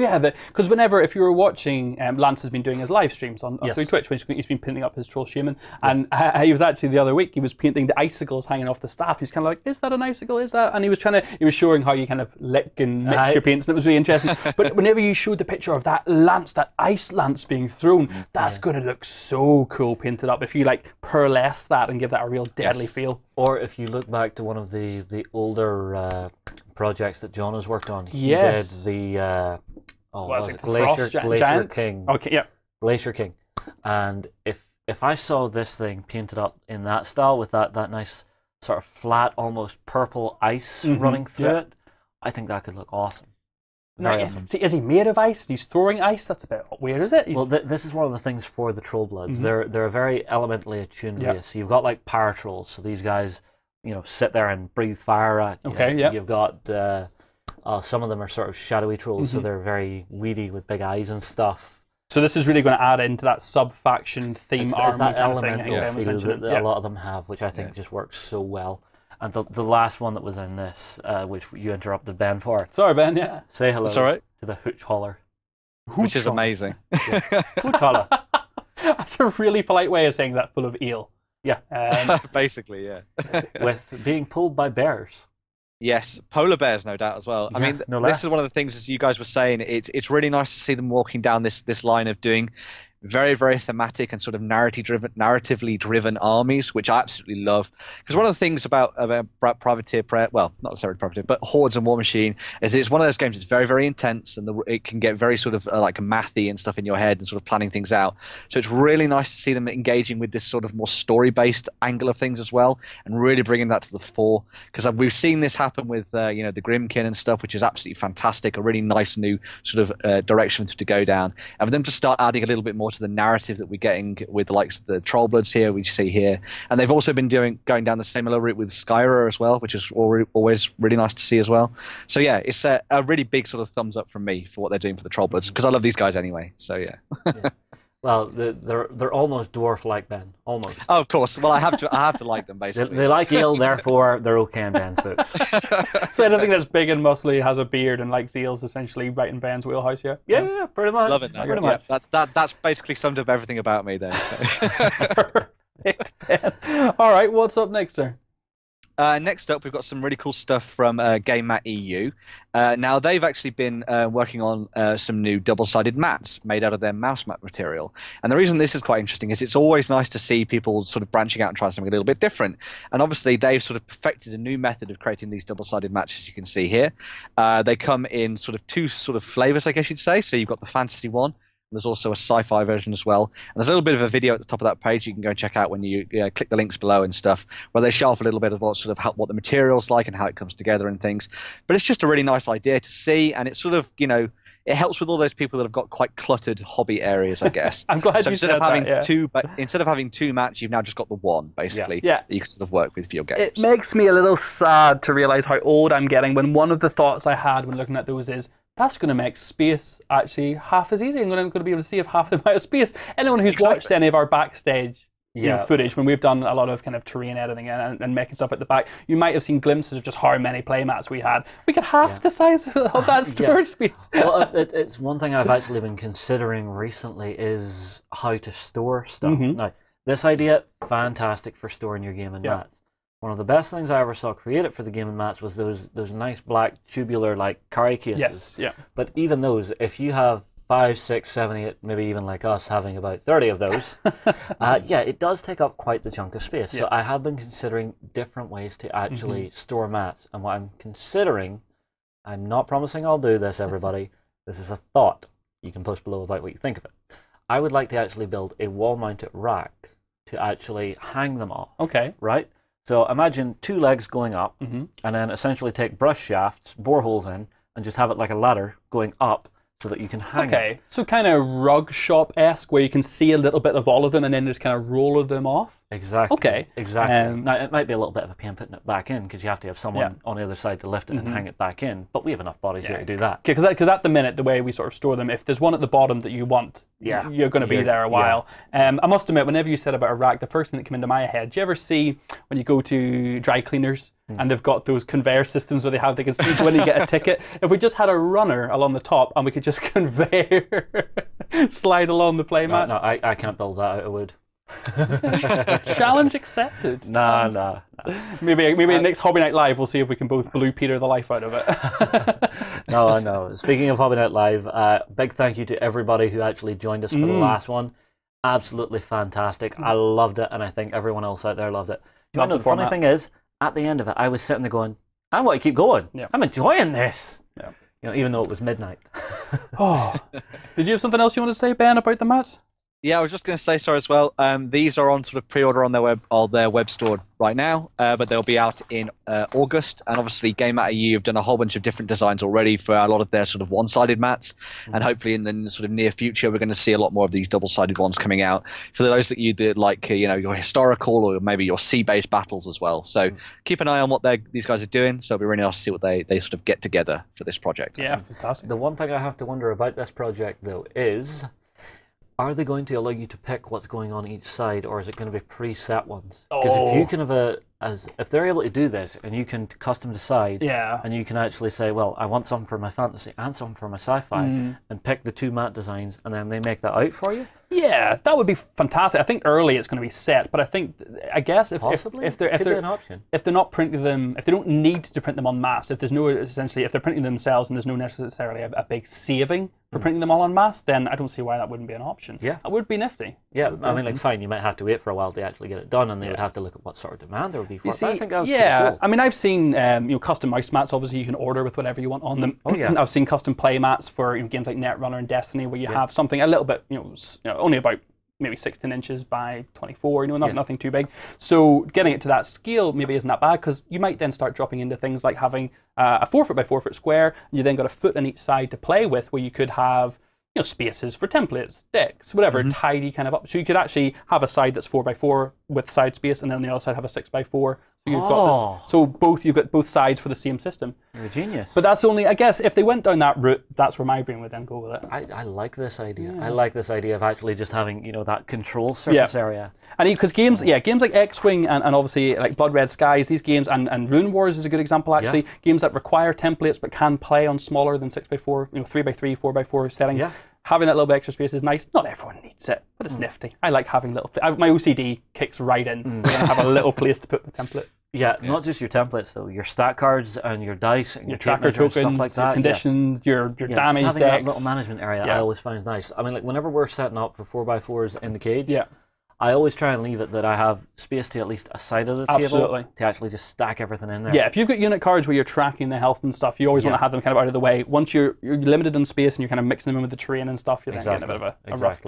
because whenever, if you were watching, Lance has been doing his live streams on through Twitch, when he's been painting up his Troll Shaman, and he was actually the other week, he was painting the icicles hanging off the staff. He's kind of like, is that an icicle? Is that? And he was showing how you kind of lick and mix your paints, and it was really interesting. But whenever you showed the picture of that lance, that ice lance being thrown, that's going to look so cool painted up. If you like pearlesce that and give that a real deadly feel. Or if you look back to one of the older projects that John has worked on, he did the Glacier King. Okay, yeah. Glacier King. And if I saw this thing painted up in that style with that nice sort of flat, almost purple ice running through it, I think that could look awesome. Very awesome. See, is he made of ice? He's throwing ice? That's a bit weird, is it? Well, this is one of the things for the Trollbloods. They're a very elementally attuned race. So you've got like Paratrolls, so these guys, you know, sit there and breathe fire at you. You've got some of them are sort of shadowy trolls, so they're very weedy with big eyes and stuff. So this is really going to add into that sub-faction theme army it's that kind elemental of thing feel that a lot of them have, which I think just works so well. And the last one that was in this, which you interrupted Ben for. Sorry, Ben, yeah. Say hello to the Hooch Holler. Which is amazing. Hooch Holler. That's a really polite way of saying that, full of eel. Yeah. Basically, yeah. With being pulled by bears. Yes, polar bears, no doubt as well. I mean, no this less. is one of the things, as you guys were saying, it's really nice to see them walking down this line of doing very, very thematic and sort of narratively driven armies, which I absolutely love. Because one of the things about Privateer, well, not necessarily Privateer, but Hordes and War Machine, is it's one of those games that's very, very intense, and it can get very sort of like mathy and stuff in your head and sort of planning things out. So it's really nice to see them engaging with this sort of more story-based angle of things as well, and really bringing that to the fore. Because we've seen this happen with the Grimkin and stuff, which is absolutely fantastic, a really nice new sort of direction to go down. And for them to start adding a little bit more to the narrative that we're getting with the likes of the Trollbloods here, we see here, and they've also been going down the similar route with Skyra as well, which is always really nice to see as well. So yeah, it's a really big sort of thumbs up from me for what they're doing for the Trollbloods, because I love these guys anyway. So yeah. Well, they're almost dwarf-like, Ben. Almost. Oh, of course. Well, I have to like them basically. They like eel, therefore they're okay in Ben's books. So anything that's big and muscly, has a beard, and likes eels, essentially right in Ben's wheelhouse. Yeah, pretty much. Loving that. Pretty much. That's basically summed up everything about me then. So. Perfect, Ben. All right, what's up next, sir? Next up, we've got some really cool stuff from Game Mat EU. Now, they've actually been working on some new double-sided mats made out of their mouse mat material. And the reason this is quite interesting is it's always nice to see people sort of branching out and trying something a little bit different. And obviously, they've sort of perfected a new method of creating these double-sided mats, as you can see here. They come in sort of two sort of flavors, I guess you'd say. So you've got the fantasy one. There's also a sci-fi version as well. And there's a little bit of a video at the top of that page you can go and check out when you click the links below and stuff, where they show off a little bit of what the material's like and how it comes together and things. But it's just a really nice idea to see, and it's sort of, it helps with all those people that have got quite cluttered hobby areas, I guess. I'm glad so you instead said of having that, yeah. instead of having two mats, you've now just got the one, basically, that you can sort of work with for your games. It makes me a little sad to realize how old I'm getting, when one of the thoughts I had when looking at those is, that's going to make space actually half as easy. I'm going to be able to save half the amount of space. Anyone who's watched any of our backstage footage, when we've done a lot of kind of terrain editing and making stuff at the back, you might have seen glimpses of just how many playmats we had. We got half the size of that storage space. Well, it's one thing I've actually been considering recently is how to store stuff. Now, this idea, fantastic for storing your game in mats. One of the best things I ever saw created for the game and mats was those nice black tubular like carry cases. Yes, yeah. But even those, if you have 5, 6, 7, 8, maybe even like us having about 30 of those, it does take up quite the chunk of space. So I have been considering different ways to actually store mats. And what I'm considering, I'm not promising I'll do this, everybody. This is a thought. You can post below about what you think of it. I would like to actually build a wall-mounted rack to actually hang them off. Okay. Right? So imagine two legs going up, and then essentially take brush shafts, bore holes in, and just have it like a ladder going up so that you can hang it. So kind of rug shop-esque, where you can see a little bit of all of them and then just kind of roll them off? Exactly. Okay. Exactly. Now, it might be a little bit of a pain putting it back in, because you have to have someone on the other side to lift it and hang it back in, but we have enough bodies here to do that. Because at the minute, the way we sort of store them, if there's one at the bottom that you want, you're going to be there a while. I must admit, whenever you said about a rack, the first thing that came into my head, do you ever see when you go to dry cleaners and they've got those conveyor systems where they can see when you get a ticket? If we just had a runner along the top and we could just conveyor slide along the playmats. No, I can't build that out of wood. Challenge accepted. Nah. Maybe next Hobby Night Live we'll see if we can both Blue Peter the life out of it. No. Speaking of Hobby Night Live, big thank you to everybody who actually joined us for the last one. Absolutely fantastic. I loved it, and I think everyone else out there loved it. The funny thing is, at the end of it, I was sitting there going, I want to keep going. I'm enjoying this. Even though it was midnight. Did you have something else you wanted to say, Ben, about the mats? Yeah, I was just going to say sorry as well. These are on sort of pre-order on their web store right now, but they'll be out in August. And obviously, Game Mat EU have done a whole bunch of different designs already for a lot of their sort of one-sided mats. And hopefully, in the sort of near future, we're going to see a lot more of these double-sided ones coming out for those that you did like, your historical or maybe your sea-based battles as well. So keep an eye on what these guys are doing. So it'll be really nice to see what they sort of get together for this project. Yeah, fantastic. The one thing I have to wonder about this project though is, are they going to allow you to pick what's going on each side, or is it going to be preset ones? Because if you can have as if they're able to do this, and you can custom decide, and you can actually say, well, I want some for my fantasy and some for my sci-fi, and pick the 2 matte designs, and then they make that out for you. Yeah, that would be fantastic. I think early it's going to be set, but I guess if they're an option. If they're not printing them, if they don't need to print them en masse, if there's no essentially if they're printing themselves and there's no necessarily a big saving for printing them all en masse, then I don't see why that wouldn't be an option. Yeah, that would be nifty. Yeah, I mean, like, fine, you might have to wait for a while to actually get it done, and they would have to look at what sort of demand there would be for it. But I think that was pretty cool. I mean, I've seen custom mouse mats. Obviously, you can order with whatever you want on them. Oh yeah, I've seen custom play mats for games like Netrunner and Destiny, where you have something a little bit, only about maybe 16 inches by 24, nothing too big. So getting it to that scale maybe isn't that bad, because you might then start dropping into things like having a 4 foot by 4 foot square, and you then got a foot on each side to play with, where you could have spaces for templates, decks, whatever, tidy kind of up. So you could actually have a side that's 4 by 4 with side space, and then on the other side have a 6 by 4. So you've got this. So you've got both sides for the same system. You're a genius. But that's only, I guess, if they went down that route, that's where my brain would then go with it. I like this idea. Yeah. I like this idea of actually just having that control surface area. And because games like X-Wing and obviously like Blood Red Skies, these games, and Rune Wars is a good example actually. Yeah. Games that require templates but can play on smaller than 6 by 4, 3 by 3, 4 by 4 settings. Yeah. Having that little bit extra space is nice. Not everyone needs it, but it's nifty. I like having little. My OCD kicks right in. We're gonna have a little place to put the templates. Yeah, not just your templates though. Your stat cards and your dice and your tracker tokens, stuff like that. Your conditions, your damage having decks. That little management area, I always find nice. I mean, like whenever we're setting up for 4x4s in the cage, I always try and leave it that I have space to at least a side of the table to actually just stack everything in there. Yeah, if you've got unit cards where you're tracking the health and stuff, you always want to have them kind of out of the way. Once you're limited on space and you're kind of mixing them in with the terrain and stuff, you're then getting a bit of a rough.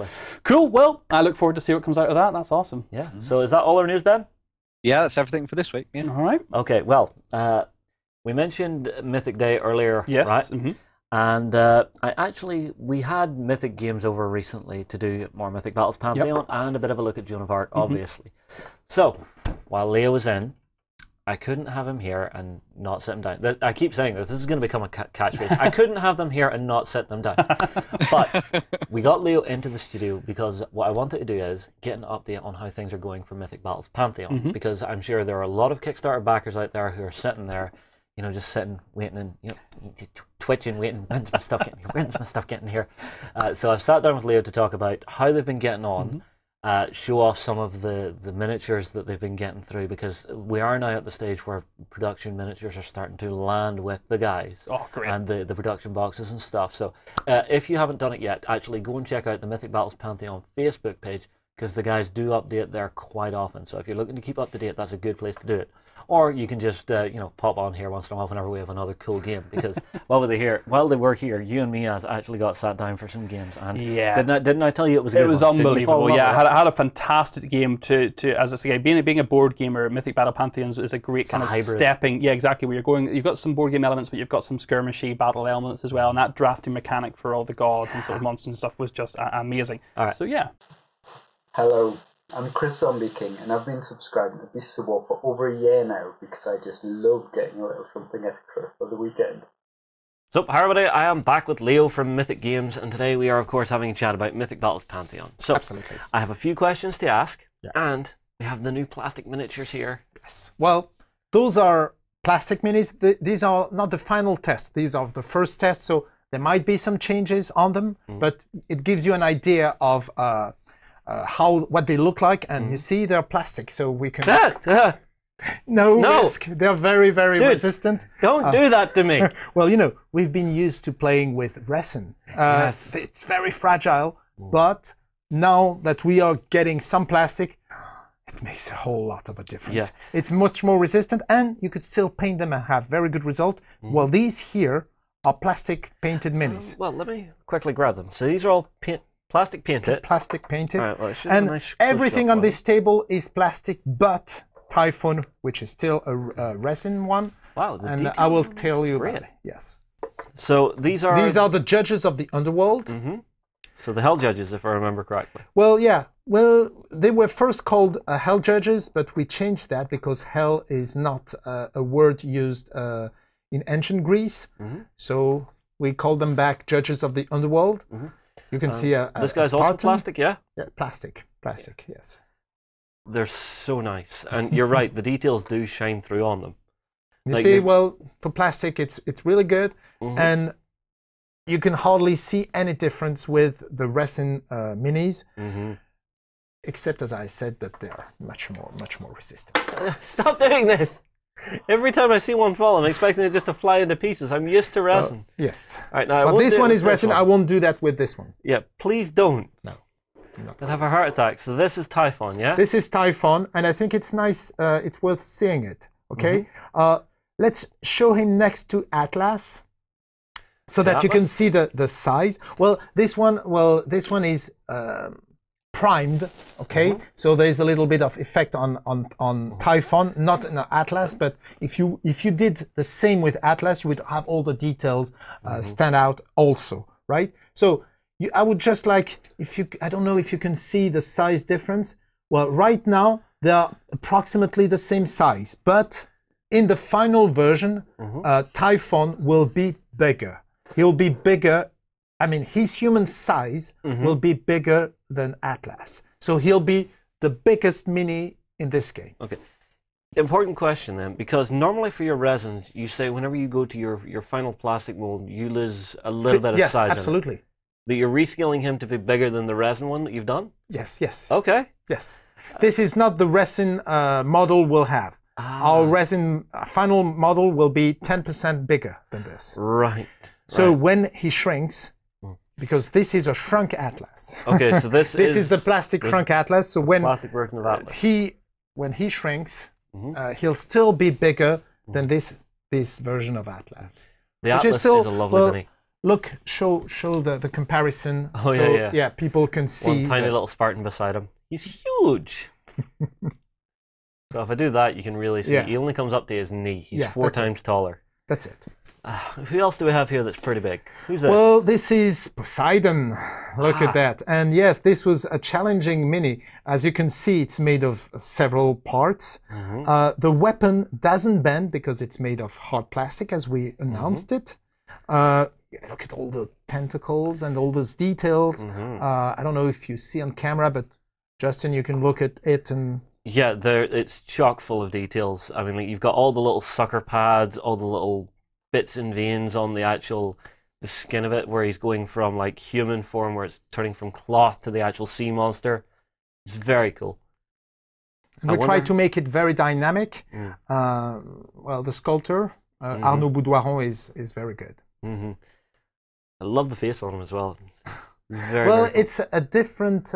Cool, well, I look forward to see what comes out of that. That's awesome. Yeah, so is that all our news, Ben? Yeah, that's everything for this week. Yeah. All right. Okay, well, we mentioned Mythic Day earlier, right? Mm-hmm. And we had Mythic games over recently to do more Mythic Battles Pantheon and a bit of a look at Joan of Arc, obviously. So, while Leo was in, I couldn't have him here and not sit him down. I keep saying this is going to become a catchphrase. I couldn't have them here and not sit them down. But we got Leo into the studio because what I wanted to do is get an update on how things are going for Mythic Battles Pantheon, because I'm sure there are a lot of Kickstarter backers out there who are sitting there, just sitting, waiting, and twitching, waiting. When's my stuff getting here? When's my stuff getting here? So I've sat down with Leo to talk about how they've been getting on, show off some of the miniatures that they've been getting through, because we are now at the stage where production miniatures are starting to land with the guys. Oh, great. And the production boxes and stuff. So if you haven't done it yet, actually go and check out the Mythic Battles Pantheon Facebook page, because the guys do update there quite often. So if you're looking to keep up to date, that's a good place to do it. Or you can just pop on here once in a while whenever we have another cool game, because while they were here, you and me has actually got sat down for some games, and didn't I tell you it was a good one? It was unbelievable. Yeah, I had a fantastic game to as I say, being a board gamer. Mythic Battle Pantheons is a great kind of hybrid. Stepping. Yeah, exactly. Where you've got some board game elements, but you've got some skirmishy battle elements as well, and that drafting mechanic for all the gods and sort of monsters and stuff was just amazing. All right. So yeah. Hello. I'm Chris Zombie King, and I've been subscribing to Beasts of War for over a year now because I just love getting a little something extra for the weekend. So, hi everybody, I am back with Leo from Mythic Games, and today we are, of course, having a chat about Mythic Battles Pantheon. So, absolutely. I have a few questions to ask, and we have the new plastic miniatures here. Yes. Well, those are plastic minis. These are not the final test. These are the first test, so there might be some changes on them, but it gives you an idea of what they look like, and you see they're plastic, so we can no risk. They're very, very resistant. Don't do that to me. Well, we've been used to playing with resin. Yes. It's very fragile, but now that we are getting some plastic, it makes a whole lot of a difference. It's much more resistant, and you could still paint them and have very good result. Well, these here are plastic painted minis. Well, let me quickly grab them. So these are all plastic painted. Plastic painted. Right, well, and nice everything on this table is plastic, but Typhoon, which is still a resin one. Wow, and I will tell you about it. Yes. So these are the judges of the underworld. So the Hell Judges, if I remember correctly. Well, yeah. Well, they were first called Hell Judges, but we changed that because Hell is not a word used in ancient Greece. So we call them back Judges of the Underworld. You can see this guy's also plastic, yeah? Yeah, plastic, yes. they're so nice, and you're right. The details do shine through on them. You see, well, for plastic, it's really good, and you can hardly see any difference with the resin minis, except as I said that they are much more resistant. Stop doing this! Every time I see one fall, I'm expecting it just to fly into pieces. I'm used to resin. Yes. All right, now, but this one is resin. I won't do that with this one. Yeah, please don't. No. I'd have a heart attack. So this is Typhon, yeah? This is Typhon, and I think it's nice. It's worth seeing it. Okay. Let's show him next to Atlas, so that you can see the size. Well, this one is primed. Okay. So there's a little bit of effect on Typhon, not in Atlas, but if you did the same with Atlas, you would have all the details stand out also, right? So I would just like, I don't know if you can see the size difference. Well, right now they are approximately the same size, but in the final version, Typhon will be bigger. He'll be bigger. I mean, his human size will be bigger than Atlas. So he'll be the biggest mini in this game. Okay. Important question then, because normally for your resins, you say whenever you go to your final plastic mold, you lose a little bit of size. Yes, absolutely. In it. But you're rescaling him to be bigger than the resin one that you've done? Yes, yes. Okay. Yes. This is not the resin model we'll have. Our resin final model will be 10% bigger than this. Right. So when he shrinks, because this is a shrunk Atlas. Okay, so this is the plastic shrunk Atlas. So when plastic version of Atlas. When he shrinks, he'll still be bigger than this version of Atlas. The Atlas is a lovely mini. Look, show the comparison. Oh, so, yeah, people can see. One tiny little Spartan beside him. He's huge. So if I do that, you can really see. He only comes up to his knee. He's 4 times taller. That's it. Who else do we have here that's pretty big? Who's that? Well, this is Poseidon. Look at that. And yes, this was a challenging mini. As you can see, it's made of several parts. The weapon doesn't bend because it's made of hard plastic, as we announced it. Look at all the tentacles and all those details. I don't know if you see on camera, but Justin, you can look at it and... Yeah, it's chock full of details. I mean, like, you've got all the little sucker pads, all the little bits and veins on the skin of it, where he's going from like human form, where it's turning from cloth to the actual sea monster. It's very cool. And we tried to make it very dynamic. Well, the sculptor, Arnaud Boudouaron, is very good. I love the face on him as well. Very, well, very cool. It's a different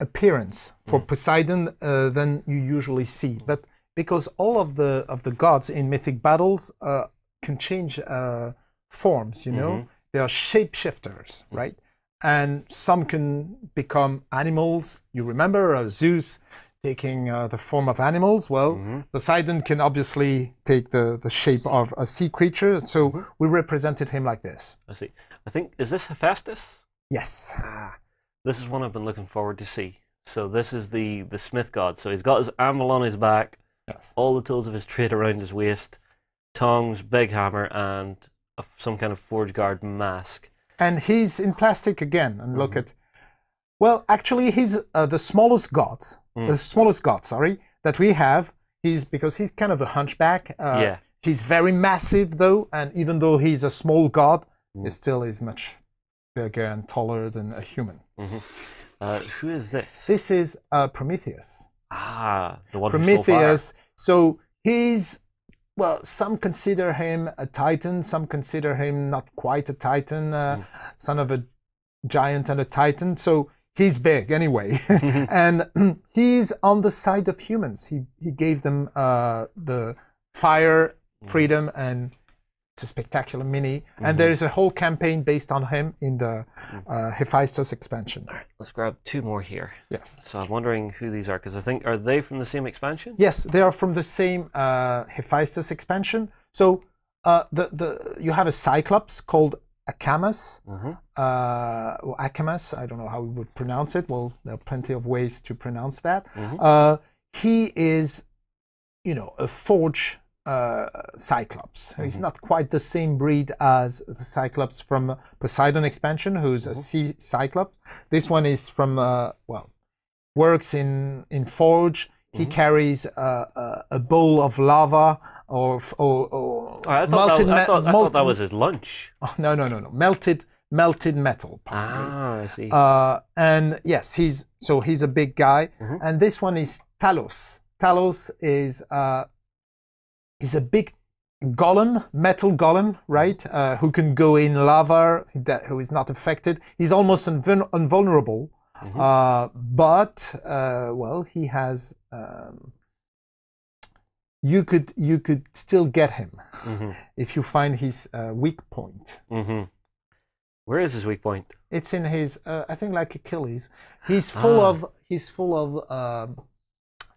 appearance for Poseidon than you usually see, but because all of the gods in Mythic Battles can change forms, you know, they are shapeshifters, right? And some can become animals. You remember Zeus taking the form of animals? Well, Poseidon can obviously take the shape of a sea creature, so we represented him like this. I see. I think, is this Hephaestus? Yes. This is one I've been looking forward to see. So this is the smith god. So he's got his anvil on his back, all the tools of his trade around his waist, tongs, big hammer, and some kind of forge guard mask. And he's in plastic again. And look at, well, actually, he's the smallest god. The smallest god, sorry, that we have. Because he's kind of a hunchback. He's very massive though, and even though he's a small god, he still is much bigger and taller than a human. Who is this? This is Prometheus. The one Prometheus. So he's, well, some consider him a titan, some consider him not quite a titan, son of a giant and a titan. So he's big anyway, and he's on the side of humans. He gave them the fire, freedom, and it's a spectacular mini. And there is a whole campaign based on him in the Hephaestus expansion. All right, let's grab 2 more here. Yes. So I'm wondering who these are, because I think, are they from the same expansion? Yes, they are from the same Hephaestus expansion. So you have a Cyclops called Acamas, or Acamas, I don't know how we would pronounce it. Well, there are plenty of ways to pronounce that. He is, you know, a forge Cyclops. He's not quite the same breed as the Cyclops from Poseidon expansion, who's a sea Cyclops. This one is from works in Forge. He carries a bowl of lava I thought that was his lunch. Oh, no. Melted metal, possibly. I see. And yes, he's a big guy. And this one is Talos. Talos is a big golem, metal golem, right? Who can go in lava, who is not affected. He's almost invulnerable. But he has. You could still get him if you find his weak point. Where is his weak point? It's in his, I think, like Achilles. He's full of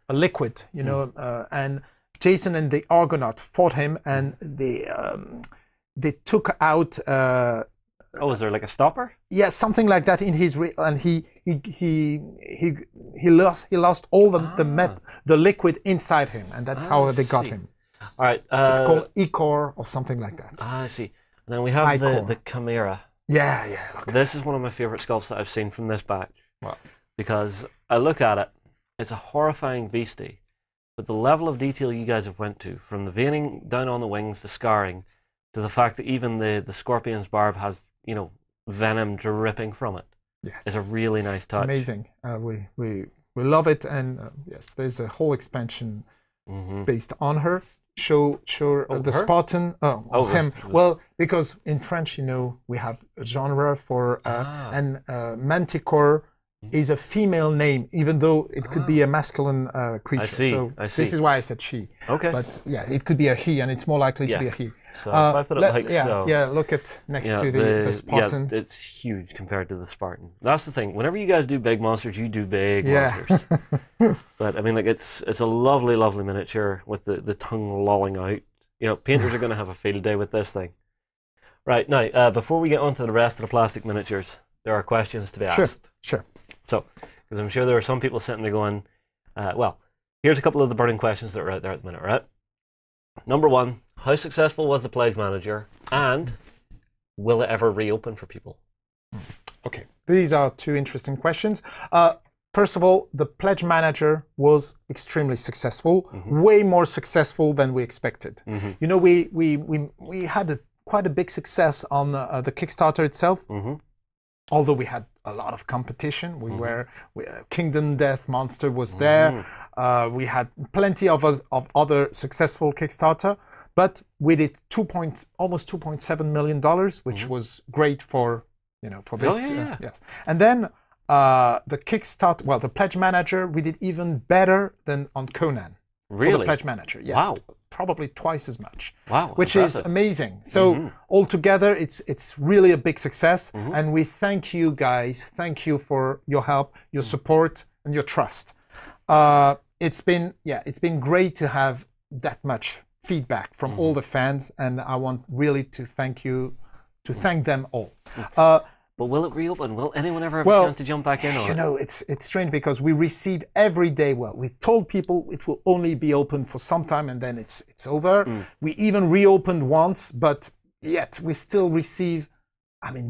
a liquid, you know. And Jason and the Argonaut fought him, and they took out. Is there like a stopper? Yeah, something like that in his and he lost all the liquid inside him, and that's how they got him. All right, it's called Icor or something like that. I see. And then we have the Chimera. Yeah. Okay. This is one of my favorite sculpts that I've seen from this batch. Wow. Because I look at it, it's a horrifying beastie, but the level of detail you guys have went to, from the veining down on the wings, the scarring, to the fact that even the scorpion's barb has, you know, venom dripping from it. Yes. It's a really nice touch. It's amazing. We love it, and yes, there's a whole expansion based on her. Show the Spartan. Him. Well, because in French, you know, we have a genre for and Manticore is a female name, even though it could be a masculine creature. I see. This is why I said she. Okay. But yeah, it could be a he, and it's more likely to be a he. So if I put it so. Yeah, look at next to the Spartan. Yeah, it's huge compared to the Spartan. That's the thing. Whenever you guys do big monsters, you do big monsters. But I mean, like, it's a lovely, lovely miniature with the tongue lolling out. You know, painters are going to have a field day with this thing. Right, now, before we get on to the rest of the plastic miniatures, there are questions to be asked. Sure. So, because I'm sure there are some people sitting there going, here's a couple of the burning questions that are out there at the minute, right? Number one, how successful was the Pledge Manager, and will it ever reopen for people? Okay, these are two interesting questions. First of all, the Pledge Manager was extremely successful, way more successful than we expected. You know, we had quite a big success on the Kickstarter itself. Although we had a lot of competition, Kingdom Death Monster was there. We had plenty of other successful Kickstarter, but we did almost $2.7 million, which was great for this. Yes, and then the Kickstarter, the Pledge Manager, we did even better than on Conan. Really? For the Pledge Manager, yes. Wow. Probably twice as much. Wow. Which impressive. is amazing. So altogether, it's really a big success, and we thank you guys. Thank you for your help, your support, and your trust. It's been great to have that much feedback from all the fans, and I want really to thank them all. But will it reopen? Will anyone ever have a chance to jump back in on it? You know, it's strange because we receive every day. Well, we told people it will only be open for some time and then it's over. We even reopened once, but yet we still receive,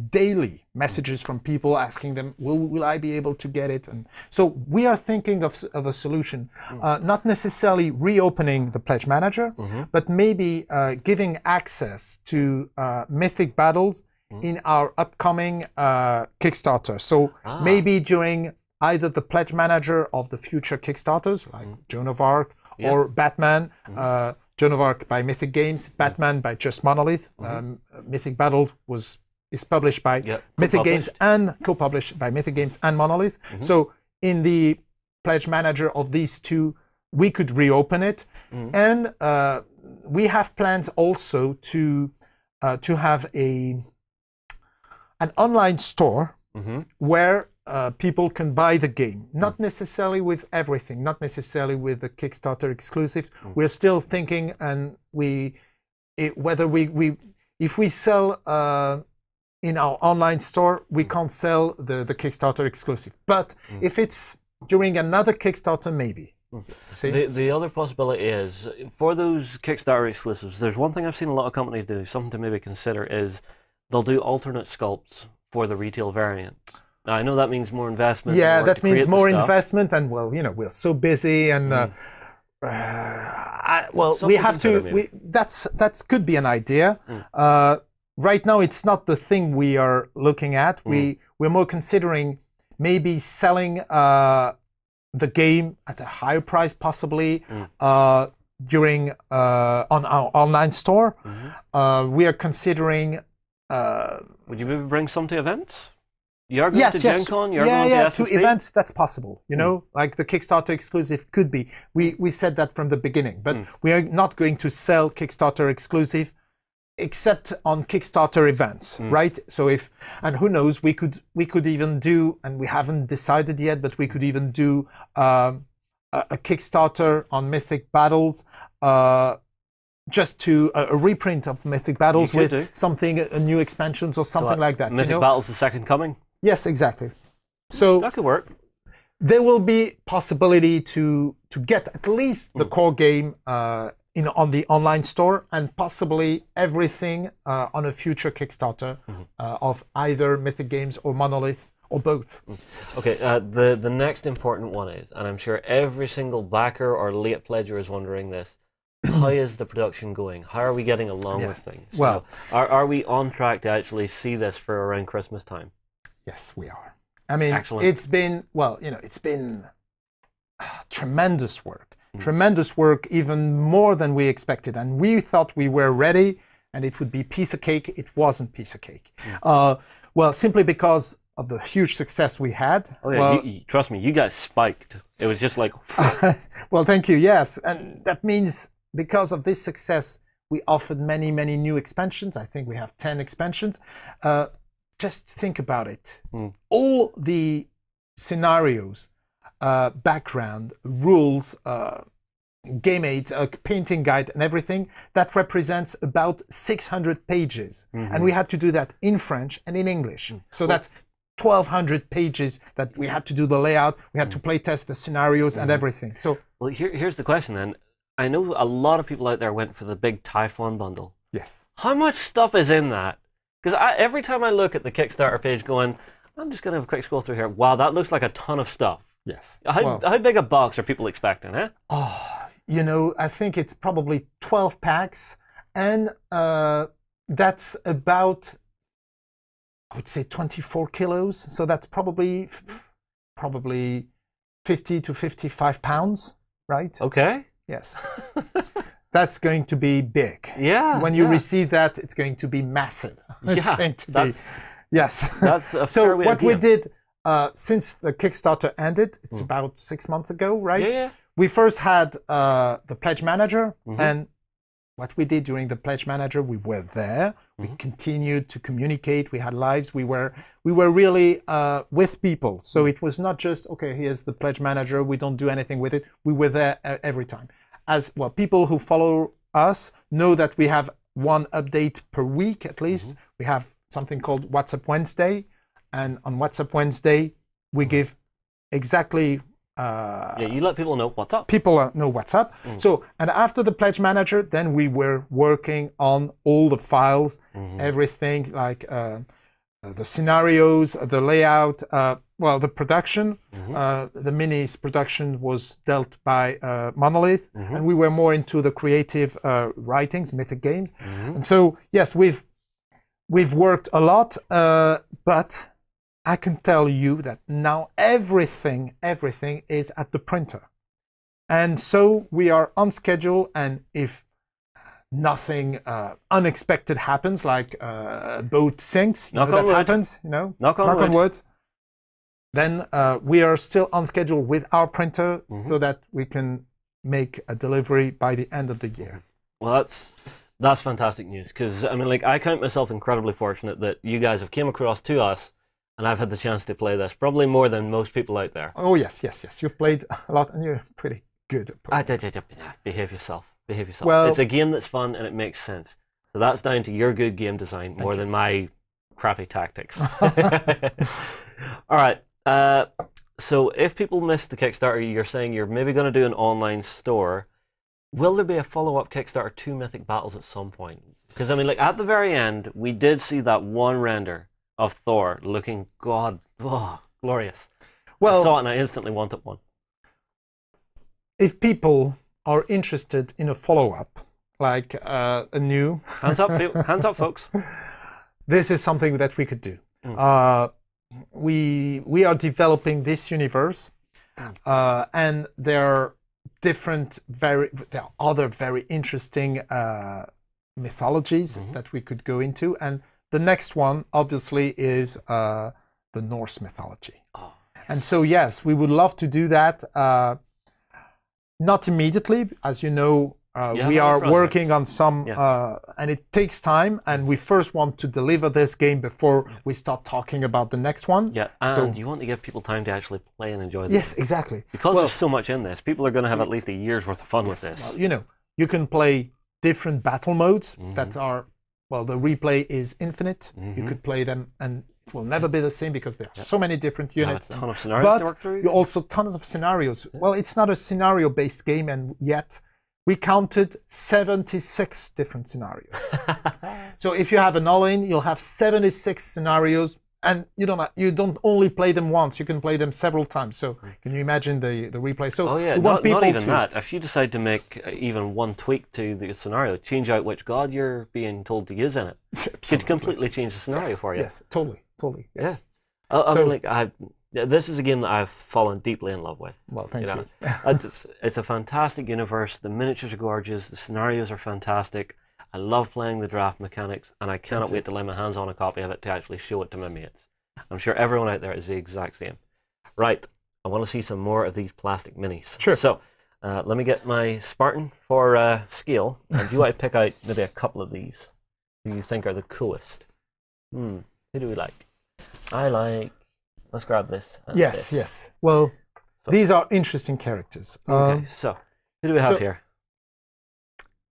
daily messages from people asking them, will I be able to get it? And so we are thinking of a solution, not necessarily reopening the Pledge Manager, but maybe giving access to Mythic Battles in our upcoming Kickstarter. So maybe during either the Pledge Manager of the future Kickstarters, like Joan of Arc or Batman, Joan of Arc by Mythic Games, Batman by Just Monolith, Mythic Battles is published by Mythic Games and co-published by Mythic Games and Monolith. So in the Pledge Manager of these two, we could reopen it. And we have plans also to have an online store where people can buy the game, not necessarily with everything, not necessarily with the Kickstarter exclusive. We're still thinking, and if we sell in our online store, we can't sell the Kickstarter exclusive. But if it's during another Kickstarter, maybe. See? The other possibility is, for those Kickstarter exclusives, there's one thing I've seen a lot of companies do, something to maybe consider, is they'll do alternate sculpts for the retail variant. Now, I know that means more investment. Yeah, that means more stuff. investment, and well, you know, we're so busy, and well, Something we have consider, to. maybe. That could be an idea. Right now, it's not the thing we are looking at. We're more considering maybe selling the game at a higher price, possibly during on our online store. We are considering. Would you maybe bring some to events? You're going to Yes. Gen Con? You're going to to events, that's possible. You know, like the Kickstarter exclusive could be. We said that from the beginning, but we are not going to sell Kickstarter exclusive except on Kickstarter events, right? So and who knows, we could even do, and we haven't decided yet, but we could even do a Kickstarter on Mythic Battles, just to a reprint of Mythic Battles with something, a new expansions or something like that. Mythic Battles: The Second Coming? Yes, exactly. So that could work. There will be possibility to get at least the core game on the online store, and possibly everything on a future Kickstarter of either Mythic Games or Monolith or both. Okay, the next important one is, and I'm sure every single backer or late pledger is wondering this, how is the production going? How are we getting along with things? Well, you know, are we on track to actually see this for around Christmas time? Yes, we are. I mean, Excellent. it's been, well, you know, it's been tremendous work. Tremendous work, even more than we expected. And we thought we were ready and it would be piece of cake. It wasn't piece of cake. Well, simply because of the huge success we had. Oh yeah, well, trust me, you guys spiked. It was just like... Well, thank you, yes. And that means because of this success, we offered many, many new expansions. I think we have 10 expansions. Just think about it. All the scenarios, background, rules, game aid, painting guide, and everything, that represents about 600 pages. And we had to do that in French and in English. So that's 1,200 pages that we had to do the layout, we had to play test the scenarios and everything. So, well, here's the question then. I know a lot of people out there went for the big Typhon bundle. yes. How much stuff is in that? Because every time I look at the Kickstarter page going, I'm just going to have a quick scroll through here. Wow, that looks like a ton of stuff. Yes. How big a box are people expecting, eh? Oh, you know, I think it's probably 12 packs. And that's about, I would say, 24 kilos. So that's probably 50 to 55 pounds, right? Okay. Yes. That's going to be big. Yeah. When you receive that, it's going to be massive. It's going to be. Yes. That's a So fair way what to we begin. did since the Kickstarter ended, it's about 6 months ago, right? Yeah. We first had the Pledge Manager, and what we did during the Pledge Manager, we were there. We continued to communicate. We had lives. We were really with people. So it was not just, okay, here's the Pledge Manager. We don't do anything with it. We were there every time. As well, people who follow us know that we have one update per week at least. We have something called WhatsApp Wednesday, and on WhatsApp Wednesday we give exactly. Yeah, you let people know what's up. People know what's up. So, and after the Pledge Manager, then we were working on all the files, everything like the scenarios, the layout, well, the production. The minis production was dealt by Monolith, and we were more into the creative writings, Mythic Games. And so, yes, we've worked a lot, but I can tell you that now everything is at the printer. And so we are on schedule, and if nothing unexpected happens, like boat sinks, Knock on wood. happens, you know, Knock on wood, then we are still on schedule with our printer so that we can make a delivery by the end of the year. Well, that's fantastic news, because I mean, like, I count myself incredibly fortunate that you guys have came across to us, and I've had the chance to play this, probably more than most people out there. Oh yes. You've played a lot, and you're pretty good. Behave yourself. Well, it's a game that's fun and it makes sense. So that's down to your good game design more than my crappy tactics. All right. So if people missed the Kickstarter, you're saying you're maybe going to do an online store. Will there be a follow-up Kickstarter to Mythic Battles at some point? Because, I mean, like, at the very end, we did see that one render of Thor looking, glorious. Well, I saw it and I instantly wanted one. If people are interested in a follow-up, like a new... Hands up, folks. This is something that we could do. We are developing this universe, and there are other very interesting mythologies that we could go into, and the next one obviously is the Norse mythology. And so yes, we would love to do that. Not immediately, as you know. We are working on some, and it takes time, and we first want to deliver this game before we start talking about the next one. Yeah, and you want to give people time to actually play and enjoy this. Yes, exactly. Because there's so much in this, people are going to have at least a year's worth of fun with this. Well, you know, you can play different battle modes that are, well, the replay is infinite. You could play them, and it will never be the same because there are so many different units. You have a ton of scenarios to work through. You also tons of scenarios. Well, it's not a scenario-based game, and yet we counted 76 different scenarios. So if you have an all-in, you'll have 76 scenarios, and you don't only play them once. You can play them several times. So can you imagine the replay? So we want people not even that. If you decide to make even one tweak to the scenario, change out which god you're being told to use in it, could completely change the scenario for you. Yes, totally. Yes. Yeah. I mean, like, this is a game that I've fallen deeply in love with. Well, thank you. It's a fantastic universe. The miniatures are gorgeous. The scenarios are fantastic. I love playing the draft mechanics, and I cannot wait to lay my hands on a copy of it to actually show it to my mates. I'm sure everyone out there is the exact same. Right, I want to see some more of these plastic minis. Sure. So, let me get my Spartan for scale, and do I pick out maybe a couple of these who you think are the coolest? Who do we like? I like... Let's grab this. Yes. Well, these are interesting characters. Okay, so who do we have here?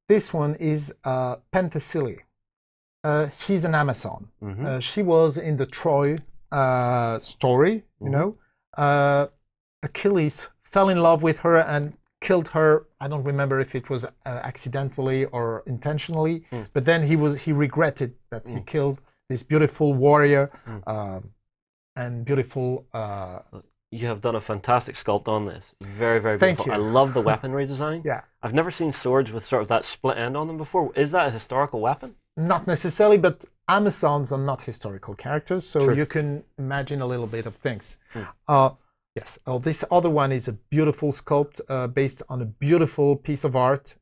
This one is Pantheon. She's an Amazon. She was in the Troy story, you know. Achilles fell in love with her and killed her. I don't remember if it was accidentally or intentionally, but then he regretted that he killed this beautiful warrior. And beautiful. You have done a fantastic sculpt on this. Very, very beautiful. Thank you. I love the weaponry design. Yeah. I've never seen swords with sort of that split end on them before. Is that a historical weapon? Not necessarily, but Amazons are not historical characters, so you can imagine a little bit of things. Yes. Oh, this other one is a beautiful sculpt based on a beautiful piece of art.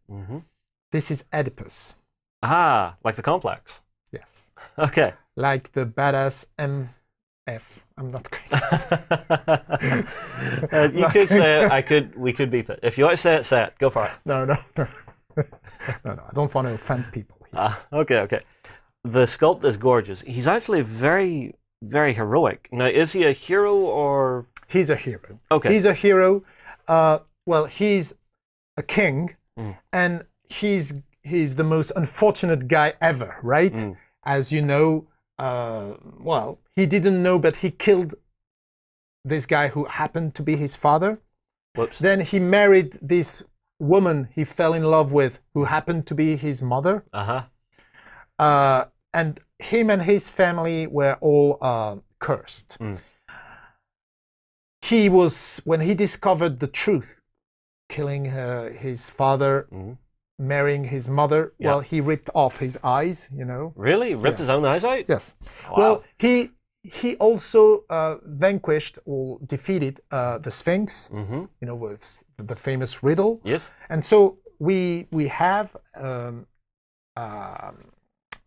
This is Oedipus. Ah, like the complex. Yes. Okay. Like the badass I'm not going to say. You could say it. We could beep it. If you want to say it. Go for it. No. I don't want to offend people here. Okay. The sculpt is gorgeous. He's actually very, very heroic. Now, is he a hero or? He's a hero. Okay. He's a hero. Well, he's a king, and he's the most unfortunate guy ever, right? As you know. Well, he didn't know, but he killed this guy who happened to be his father. Whoops. Then he married this woman he fell in love with who happened to be his mother. And him and his family were all cursed. He was, when he discovered the truth, killing his father, marrying his mother, well, he ripped off his eyes, you know. Really? Ripped his own eyes out? Yes. Wow. Well, he also vanquished or defeated the Sphinx, you know, with the famous riddle. Yes. And so we have an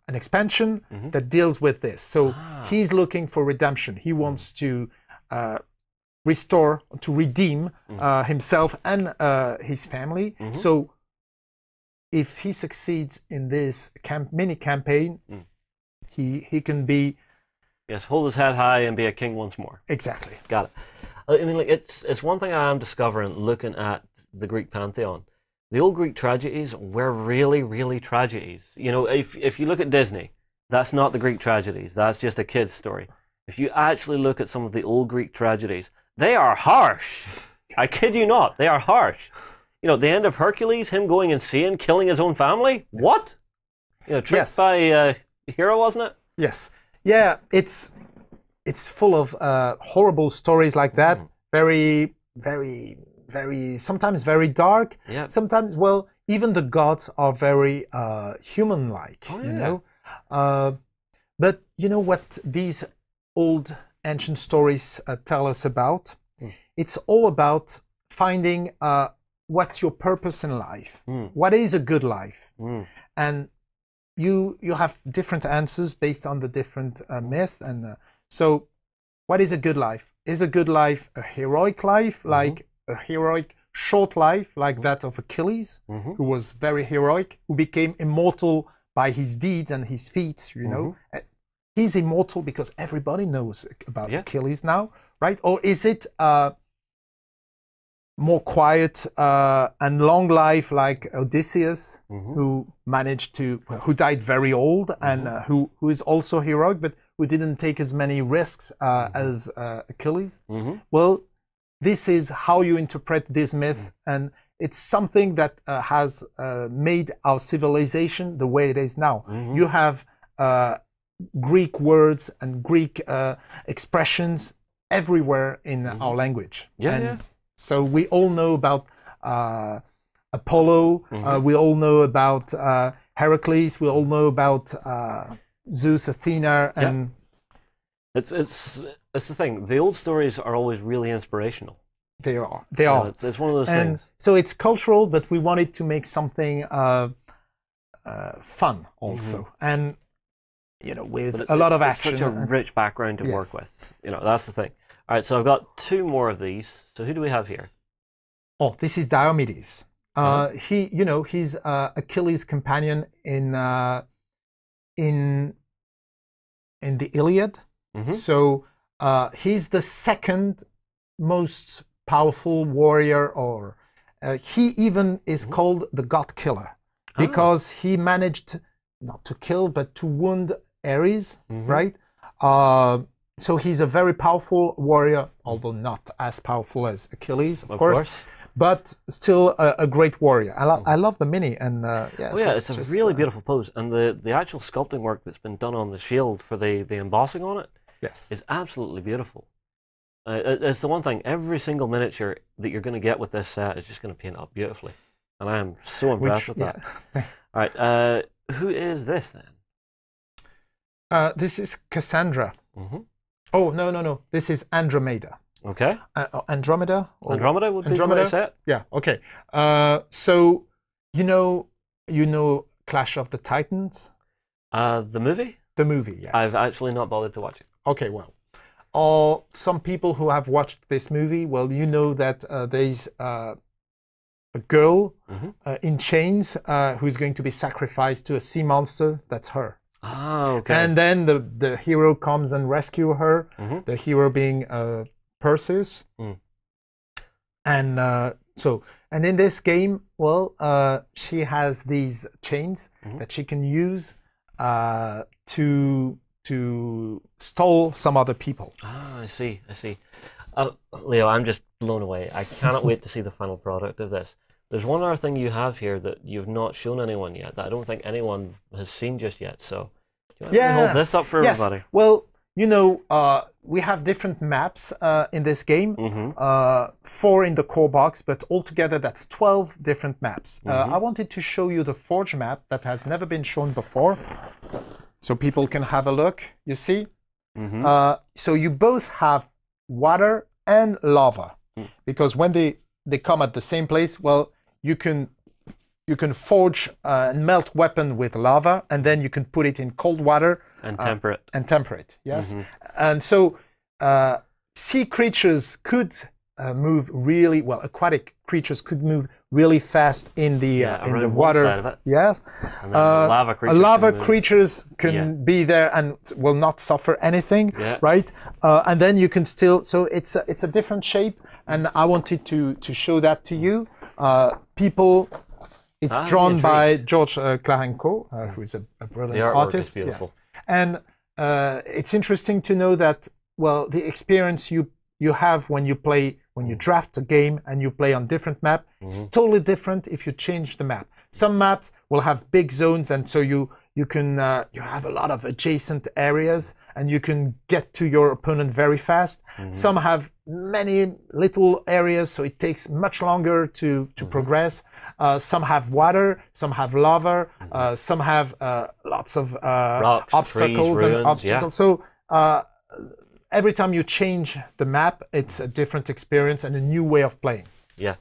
expansion that deals with this. So he's looking for redemption. He wants to restore, to redeem himself and his family. So if he succeeds in this mini campaign, he can be... Yes, hold his head high and be a king once more. Exactly. Got it. I mean, like, it's one thing I am discovering looking at the Greek pantheon. The old Greek tragedies were really, really tragedies. You know, if you look at Disney, that's not the Greek tragedies. That's just a kid's story. If you actually look at some of the old Greek tragedies, They are harsh. I kid you not, they are harsh. You know, the end of Hercules, him going insane, killing his own family. What? You know, tricked by Hero, wasn't it? Yes. Yeah, it's full of horrible stories like that. Very, very, very, sometimes very dark. Yeah. Sometimes, well, even the gods are very human-like, you know. But you know what these old ancient stories tell us about? It's all about finding what's your purpose in life. What is a good life? And you have different answers based on the different myth. And so what is a good life? Is a good life a heroic life, like a heroic short life, like that of Achilles, who was very heroic, who became immortal by his deeds and his feats, you know? He's immortal because everybody knows about Achilles now, right? Or is it more quiet and long life, like Odysseus, who managed to, who died very old and who is also heroic, but who didn't take as many risks as Achilles? Well, this is how you interpret this myth, and it's something that has made our civilization the way it is now. You have Greek words and Greek expressions everywhere in our language. So we all know about Apollo, we all know about Heracles, we all know about Zeus, Athena, and it's the thing. The old stories are always really inspirational. They are. They are. It's one of those and things. So it's cultural, but we wanted to make something fun also, and you know, with a lot of action. Such a rich background to work with. You know, that's the thing. All right, so I've got 2 more of these. So who do we have here? Oh, this is Diomedes. He, you know, he's Achilles' companion in the Iliad. So he's the second most powerful warrior, or he even is called the God Killer because he managed not to kill but to wound Ares, right? So he's a very powerful warrior, although not as powerful as Achilles, of course, but still a great warrior. I love the mini, and it's a really beautiful pose, and the actual sculpting work that's been done on the shield for the embossing on it is absolutely beautiful. It's the one thing, every single miniature that you're going to get with this set is just going to paint up beautifully, and I am so impressed with that. All right, who is this then? This is Cassandra. Oh, no. This is Andromeda. Okay. Andromeda? Andromeda would be the right set? Yeah, okay. So, you know Clash of the Titans? The movie? The movie, yes. I've actually not bothered to watch it. Okay, well. Some people who have watched this movie, well, you know that there's a girl in chains who's going to be sacrificed to a sea monster. That's her. Ah, okay. And then the hero comes and rescue her. The hero being Perseus. And and in this game, well, she has these chains that she can use to stall some other people. Ah, I see. Leo, I'm just blown away. I cannot wait to see the final product of this. There's one other thing you have here that you've not shown anyone yet, that I don't think anyone has seen just yet. So, do you want to hold this up for everybody? Well, you know, we have different maps in this game. 4 in the core box, but altogether that's 12 different maps. I wanted to show you the Forge map that has never been shown before, so people can have a look. You see? So you both have water and lava, because when they come at the same place, well, you can forge and melt weapon with lava, and then you can put it in cold water and temper it. Yes. And so sea creatures could move really well. Aquatic creatures could move really fast in the water. Side of it. Yes. And then lava creatures can be there and will not suffer anything. Right. And then you can still. So it's a different shape, and I wanted to show that to you. People. It's drawn by George Klarenko, who is a brilliant artist. Is beautiful. And it's interesting to know that, well, the experience you you have when you draft a game and you play on different map. It's totally different if you change the map. Some maps will have big zones, and so you have a lot of adjacent areas, and you can get to your opponent very fast. Some have many little areas, so it takes much longer to progress. Some have water, some have lava, some have lots of rocks, obstacles trees, and ruins, obstacles. So every time you change the map, it's a different experience and a new way of playing. Yeah.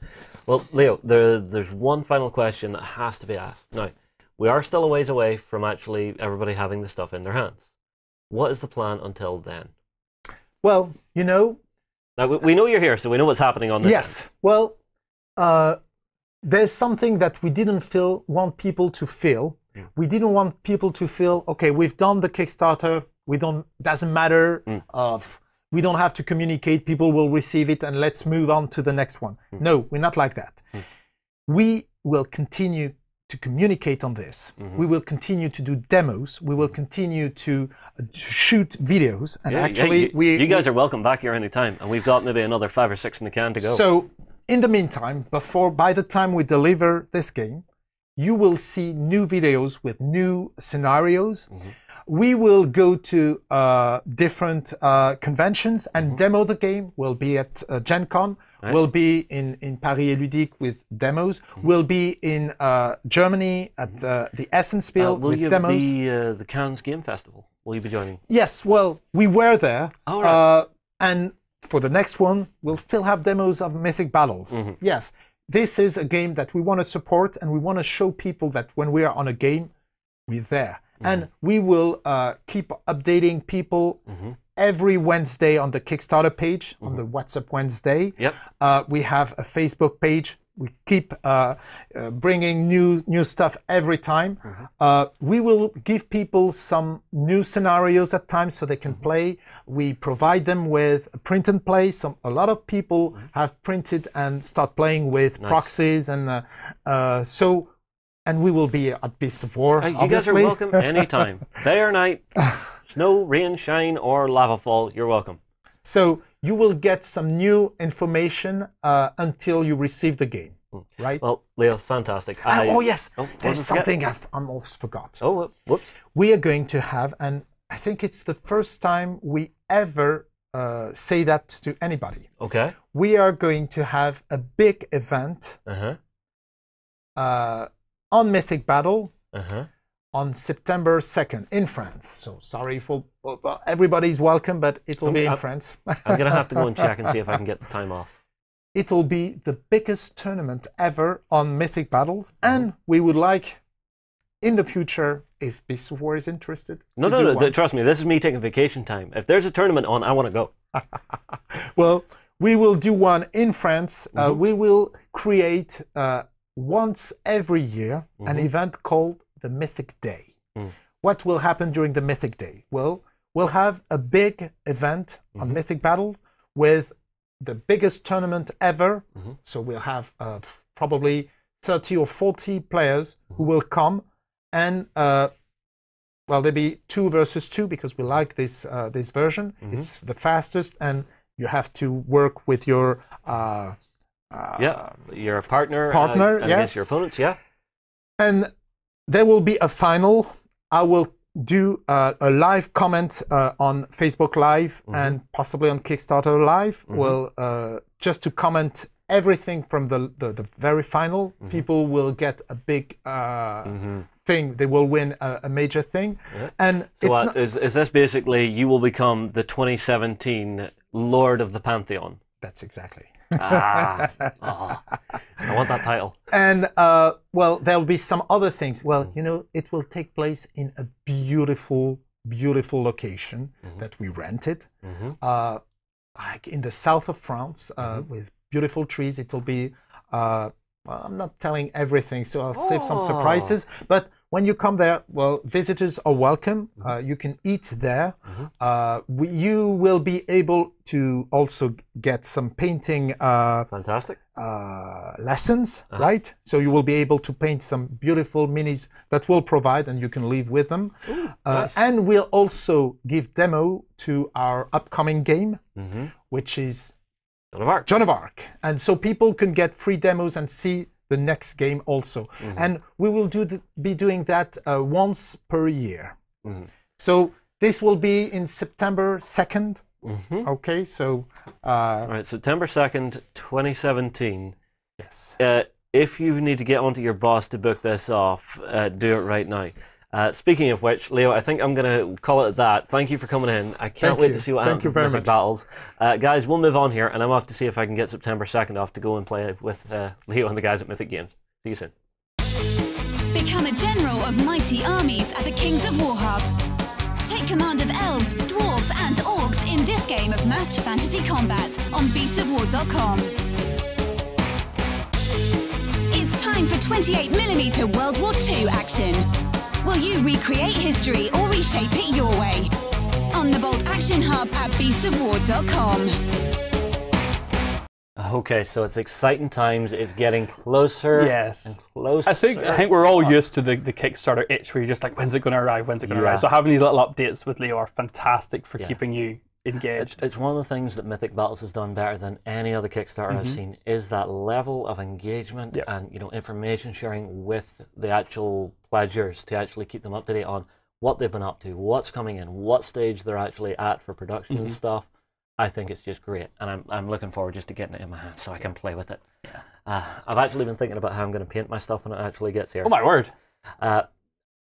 Well, Leo, there's one final question that has to be asked. Now, we are still a ways away from actually everybody having the stuff in their hands. What is the plan until then? Well, you know... Now, we know you're here, so we know what's happening on this Yes. end. Well, there's something that we didn't want people to feel. We didn't want people to feel, okay, we've done the Kickstarter, doesn't matter, we don't have to communicate, people will receive it, and let's move on to the next one. No, we're not like that. We will continue to communicate on this. We will continue to do demos. We will continue to shoot videos. And actually, you guys are welcome back here anytime, and we've got maybe another 5 or 6 in the can to go. So, in the meantime, by the time we deliver this game, you will see new videos with new scenarios. We will go to different conventions and demo the game. We'll be at Gen Con. Right. We'll be in Paris et Ludique with demos. We'll be in Germany at the Essenspiel with demos. Will you be the Cannes Game Festival? Will you be joining? Yes, well, we were there. Oh, right. And for the next one, we'll still have demos of Mythic Battles. Yes, this is a game that we want to support, and we want to show people that when we are on a game, we're there. And we will keep updating people every Wednesday on the Kickstarter page, on the What's Up Wednesday. Yep. We have a Facebook page. We keep bringing new stuff every time. We will give people some new scenarios at times so they can play. We provide them with print and play. A lot of people have printed and start playing with proxies, and and we will be at Beasts of War. You guys are welcome anytime, day or night, snow, rain, shine, or lava fall. You're welcome. So you will get some new information until you receive the game, right? Well, Leo, fantastic. Oh yes, there's something I almost forgot. Oh, whoops. We are going to have, and I think it's the first time we ever say that to anybody. Okay. We are going to have a big event on Mythic Battle on September 2nd in France. So sorry for everybody's welcome, but it will be in France. I'm going to have to go and check and see if I can get the time off. It will be the biggest tournament ever on Mythic Battles, and we would like, in the future, if Beasts of War is interested. No, trust me, this is me taking vacation time. If there's a tournament on, I want to go. Well, we will do one in France. We will create once every year an event called the Mythic Day. What will happen during the Mythic Day? Well, we'll have a big event on Mythic Battles with the biggest tournament ever. So we'll have probably 30 or 40 players who will come, and well, there'll be 2 versus 2 because we like this version. It's the fastest, and you have to work with your your partner against your opponents, and there will be a final. I will do a live comment on Facebook Live and possibly on Kickstarter Live. Well, just to comment everything from the very final. People will get a big thing. They will win a major thing. And so is this basically you will become the 2017 Lord of the Pantheon? That's exactly. I want that title. And well, there'll be some other things. Well, you know, it will take place in a beautiful location that we rented, like in the south of France, with beautiful trees. It'll be. Well, I'm not telling everything, so I'll save some surprises. But when you come there, well, visitors are welcome. You can eat there. You will be able to also get some painting fantastic lessons, right? So you will be able to paint some beautiful minis that we'll provide, and you can leave with them. Nice. And we'll also give demo to our upcoming game. which is Joan of Arc. Joan of Arc. And so people can get free demos and see the next game also. And we will be doing that once per year. So this will be in September 2nd. Okay, so... All right, September 2nd, 2017. Yes. If you need to get onto your boss to book this off, do it right now. Speaking of which, Leo, I think I'm going to call it that. Thank you for coming in. I can't wait to see what happens with Mythic Battles. Guys, we'll move on here, and I'm off to see if I can get September 2nd off to go and play with Leo and the guys at Mythic Games. See you soon. Become a general of mighty armies at the Kings of War Hub. Take command of elves, dwarves, and orcs in this game of massed fantasy combat on beastsofwar.com. It's time for 28mm World War II action. Will you recreate history or reshape it your way? On the Bolt Action Hub at beastsofwar.com. Okay, so it's exciting times. It's getting closer and closer. I think we're all used to the Kickstarter itch where you're just like, when's it going to arrive? When's it going to arrive? So having these little updates with Leo are fantastic for keeping you engaged. It's one of the things that Mythic Battles has done better than any other Kickstarter I've seen, is that level of engagement and information sharing with the actual pledgers to actually keep them up to date on what they've been up to, what's coming in, what stage they're actually at for production and stuff. I think it's just great, and I'm looking forward just to getting it in my hands so I can play with it. I've actually been thinking about how I'm going to paint my stuff when it actually gets here. Oh my word! I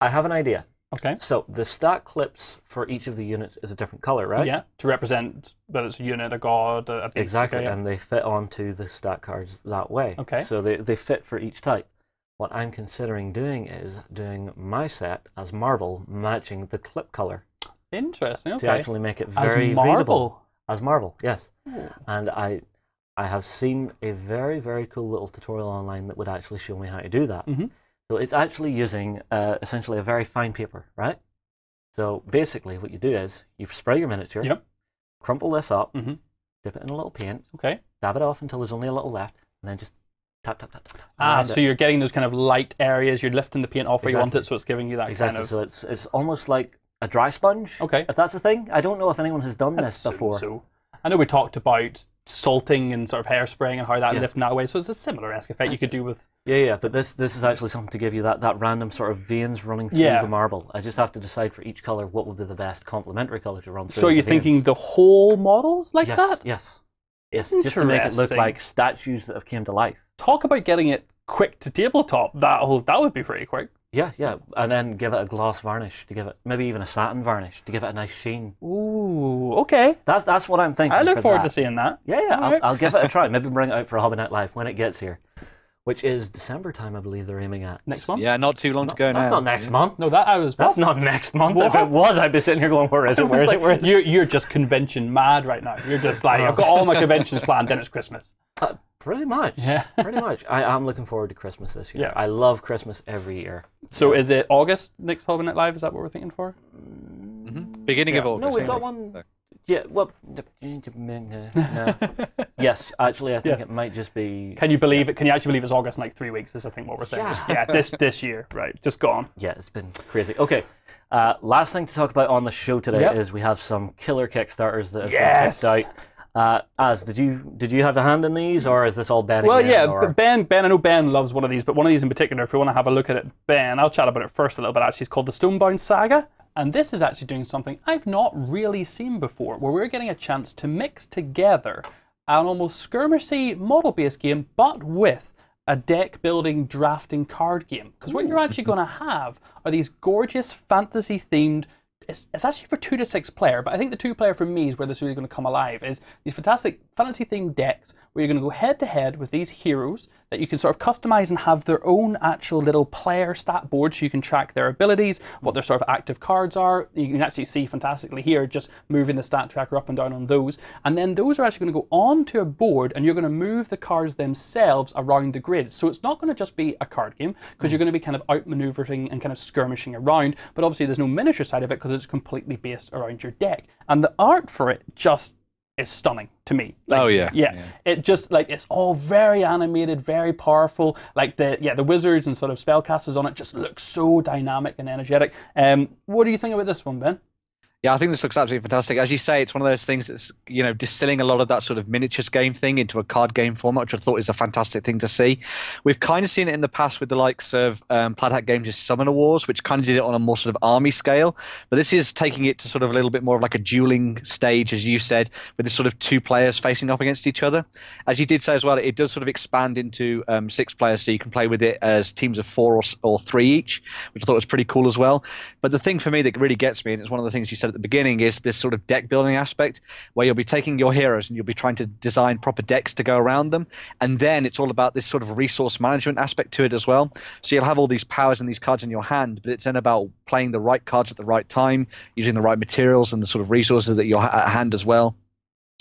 have an idea. Okay. So the stat clips for each of the units is a different color, right? Yeah, to represent whether it's a unit, a god, a basic. Exactly, and they fit onto the stat cards that way. Okay. So they fit for each type. What I'm considering doing is doing my set as marble, matching the clip color. Interesting, okay. To actually make it very readable. As marble, yes. Ooh. And I have seen a very, very cool little tutorial online that would actually show me how to do that. So it's actually using essentially a very fine paper, right? So basically what you do is you spray your miniature, crumple this up, dip it in a little paint, dab it off until there's only a little left, and then just tap, tap, tap, tap. Ah, so you're getting those kind of light areas, you're lifting the paint off where you want it, so it's giving you that kind of... So it's almost like a dry sponge, if that's a thing. I don't know if anyone has done this before. So I know we talked about salting and sort of hairspraying and how that lifting that way, so it's a similar-esque effect you could do with... Yeah, but this is actually something to give you that random sort of veins running through the marble. I just have to decide for each colour what would be the best complementary colour to run through. So you're thinking the whole models like that? Yes, just to make it look like statues that have came to life. Talk about getting it quick to tabletop. That would be pretty quick. Yeah, and then give it a gloss varnish to give it, maybe even a satin varnish to give it a nice sheen. Ooh, okay. That's what I'm thinking. I look forward to seeing that. Yeah, I'll give it a try. Maybe bring it out for a Hobby Night Live when it gets here, which is December time, I believe they're aiming at. Next month? Yeah, not too long to go now. That's not next month. No, that's not next month. What? If it was, I'd be sitting here going, where is it? Where is it? You're just convention mad right now. You're just like, I've got all my conventions planned, then it's Christmas. Pretty much. Yeah. Pretty much. I am looking forward to Christmas this year. Yeah. I love Christmas every year. So is it August next Hobby Night Live? Is that what we're thinking for? Beginning of August. No, we've got one. So. Yeah, well, no. Yes, actually, I think it might just be... Can you believe it? Can you actually believe it's August in like 3 weeks is I think what we're saying. Yeah, this year, right, just gone. Yeah, it's been crazy. Okay, last thing to talk about on the show today is we have some killer Kickstarters that have been picked out. Did you have a hand in these, or is this all Ben? Well, again, yeah, Ben. I know Ben loves one of these, but one of these in particular. If you want to have a look at it, Ben, I'll chat about it first a little bit. Actually, it's called the Stonebound Saga, and this is actually doing something I've not really seen before, where we're getting a chance to mix together an almost skirmishy model-based game, but with a deck-building, drafting card game. Because what you're actually going to have are these gorgeous fantasy-themed. It's actually for 2 to 6 player, but I think the 2 player for me is where this is really going to come alive, is these fantastic fantasy themed decks where you're going to go head to head with these heroes that you can sort of customize and have their own actual little player stat board so you can track their abilities, what their sort of active cards are. You can actually see fantastically here just moving the stat tracker up and down on those. And then those are actually going to go onto a board and you're going to move the cards themselves around the grid. So it's not going to just be a card game because you're going to be kind of outmaneuvering and kind of skirmishing around, but obviously there's no miniature side of it because it's completely based around your deck. And the art for it just is stunning to me. Like, yeah. It just like it's all very animated, very powerful. Like the wizards and sort of spellcasters on it just look so dynamic and energetic. What do you think about this one, Ben? Yeah, I think this looks absolutely fantastic. As you say, it's one of those things that's, distilling a lot of that sort of miniatures game thing into a card game format, which I thought is a fantastic thing to see. We've kind of seen it in the past with the likes of Plaid Hat Games' Summoner Wars, which kind of did it on a more sort of army scale. But this is taking it to sort of a little bit more of like a dueling stage, as you said, with the sort of 2 players facing up against each other. As you did say as well, it does sort of expand into 6 players, so you can play with it as teams of 4 or 3 each, which I thought was pretty cool as well. But the thing for me that really gets me, and it's one of the things you said at the beginning, is this sort of deck building aspect where you'll be taking your heroes and you'll be trying to design proper decks to go around them, and then it's all about this sort of resource management aspect to it as well. So you'll have all these powers and these cards in your hand, but it's then about playing the right cards at the right time, using the right materials and the sort of resources that you're at hand as well.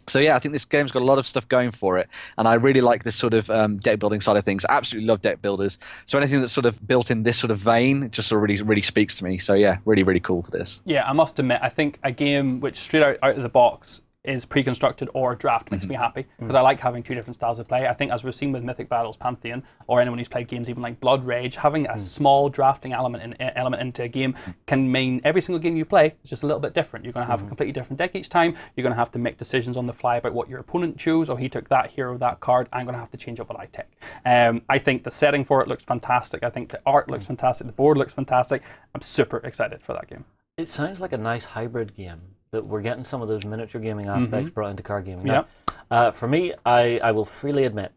So yeah, I think this game's got a lot of stuff going for it, and I really like this sort of deck building side of things. I absolutely love deck builders, so anything that's sort of built in this sort of vein just sort of really speaks to me. So yeah, really cool for this. Yeah, I must admit, I think a game which straight out of the box is pre-constructed or draft makes me happy, because I like having 2 different styles of play. I think, as we've seen with Mythic Battles, Pantheon, or anyone who's played games even like Blood Rage, having a small drafting element into a game can mean every single game you play is just a little bit different. You're going to have a completely different deck each time. You're going to have to make decisions on the fly about what your opponent chose. Oh, he took that hero, that card. I'm going to have to change up what I take. I think the setting for it looks fantastic. I think the art looks fantastic. The board looks fantastic. I'm super excited for that game. It sounds like a nice hybrid game, that we're getting some of those miniature gaming aspects brought into card gaming. Now, for me, I will freely admit,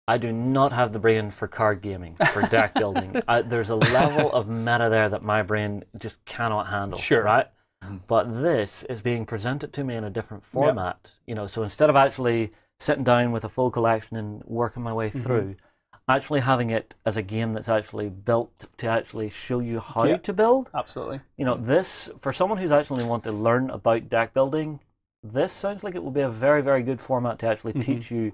I do not have the brain for card gaming, for deck building. There's a level of meta there that my brain just cannot handle. Sure. Right? But this is being presented to me in a different format. So instead of actually sitting down with a full collection and working my way through, actually having it as a game that's actually built to actually show you how to build. Absolutely. This, for someone who's actually want to learn about deck building, this sounds like it will be a very good format to actually teach you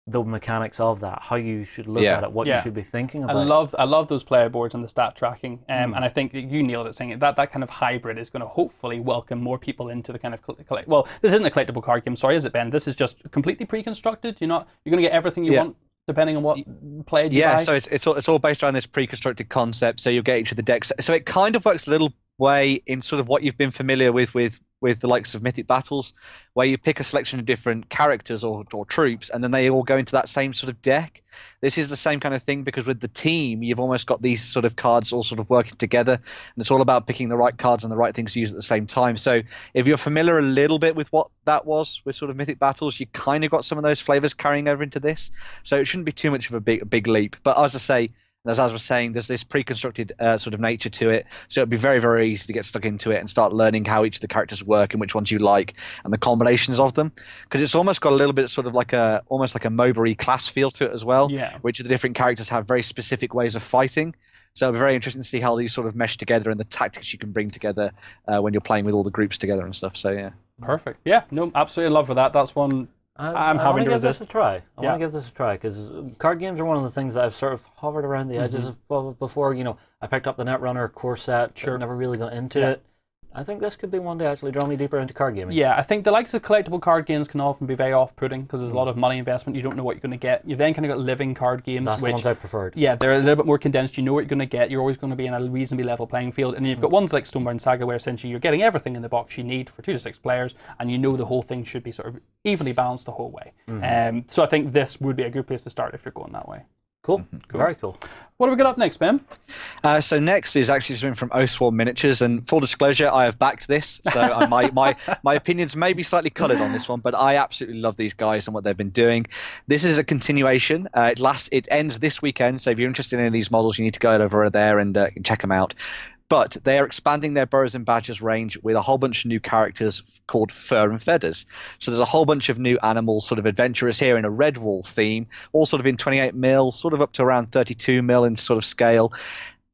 the mechanics of that, how you should look at it, what you should be thinking about. I love those player boards and the stat tracking, and I think that you nailed it, saying that kind of hybrid is going to hopefully welcome more people into the kind of well, this isn't a collectible card game, sorry, is it, Ben? This is just completely pre-constructed. You're going to get everything you want, depending on what player you buy? So it's all based around this pre-constructed concept, so you'll get each of the decks. So it kind of works a little way in sort of what you've been familiar with the likes of Mythic Battles, where you pick a selection of different characters or troops, and then they all go into that same sort of deck. This is the same kind of thing, because with the team, you've almost got these sort of cards all sort of working together, and it's all about picking the right cards and the right things to use at the same time. So if you're familiar a little bit with what that was with sort of Mythic Battles, you kind of got some of those flavors carrying over into this. So it shouldn't be too much of a big leap. But as I say, as I was saying, there's this pre-constructed sort of nature to it, so it'd be very easy to get stuck into it and start learning how each of the characters work and which ones you like and the combinations of them, because it's almost got a little bit sort of like almost like a MOBA class feel to it as well. Which of the different characters have very specific ways of fighting. So it'll be very interesting to see how these sort of mesh together and the tactics you can bring together when you're playing with all the groups together and stuff. So yeah. Perfect. Yeah, no, absolutely in love with that. That's one I'm having to give this a try. I want to give this a try, because card games are one of the things that I've sort of hovered around the edges of before. I picked up the Netrunner core set, but never really got into it. I think this could be one to actually draw me deeper into card gaming. Yeah, I think the likes of collectible card games can often be very off-putting, because there's a lot of money investment. You don't know what you're going to get. You've then kind of got living card games. That's the ones I preferred. Yeah, they're a little bit more condensed. You know what you're going to get. You're always going to be in a reasonably level playing field. And you've got ones like Stonebound Saga, where essentially you're getting everything in the box you need for 2 to 6 players, and you know the whole thing should be sort of evenly balanced the whole way. So I think this would be a good place to start if you're going that way. Cool. Very cool. What do we got up next, Ben? So next is actually something from Oathsworn Miniatures, and full disclosure, I have backed this, so my opinions may be slightly coloured on this one, but I absolutely love these guys and what they've been doing. This is a continuation. It ends this weekend, so if you're interested in any of these models, you need to go over there and check them out. But they are expanding their Burrows and Badgers range with a whole bunch of new characters called Fur and Feathers. So there's a whole bunch of new animals, sort of adventurers here in a Redwall theme, all sort of in 28 mil, sort of up to around 32 mil in sort of scale.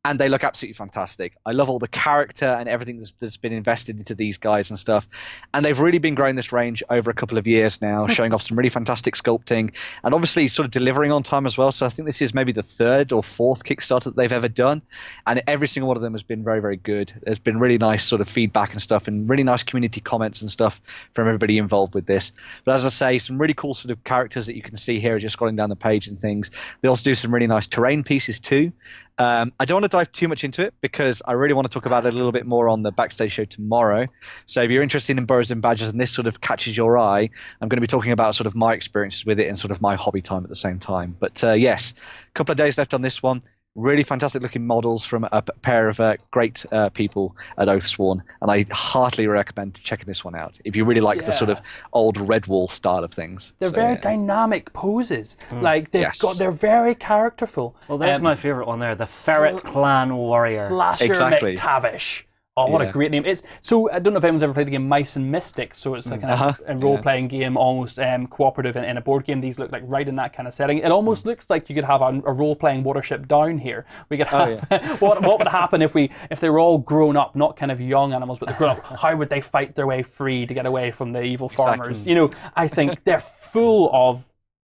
And they look absolutely fantastic. I love all the character and everything that's been invested into these guys and stuff. And they've really been growing this range over a couple of years now, showing off some really fantastic sculpting and obviously sort of delivering on time as well. So I think this is maybe the 3rd or 4th Kickstarter that they've ever done. And every single one of them has been very good. There's been really nice sort of feedback and stuff, and really nice community comments and stuff from everybody involved with this. But as I say, some really cool sort of characters that you can see here just scrolling down the page and things. They also do some really nice terrain pieces too. I don't want to dive too much into it because I really want to talk about it a little bit more on the Backstage show tomorrow. So if you're interested in Burrows and Badgers and this sort of catches your eye, I'm going to be talking about sort of my experiences with it and sort of my hobby time at the same time. But yes, a couple of days left on this one. Really fantastic looking models from a pair of great people at Oathsworn, and I heartily recommend checking this one out if you really like the sort of old Redwall style of things. They're very dynamic poses. Like they're very characterful. Well, there's my favorite one there, the Ferret Clan Warrior. Slasher McTavish. Oh, what a great name. So I don't know if anyone's ever played the game Mice and Mystics, so it's like a role-playing game, almost cooperative in a board game. These look like right in that kind of setting. It almost looks like you could have a role-playing Watership Down here. We could have, what would happen if they were all grown up, not kind of young animals, but they're grown up? How would they fight their way free to get away from the evil farmers? You know, I think they're full of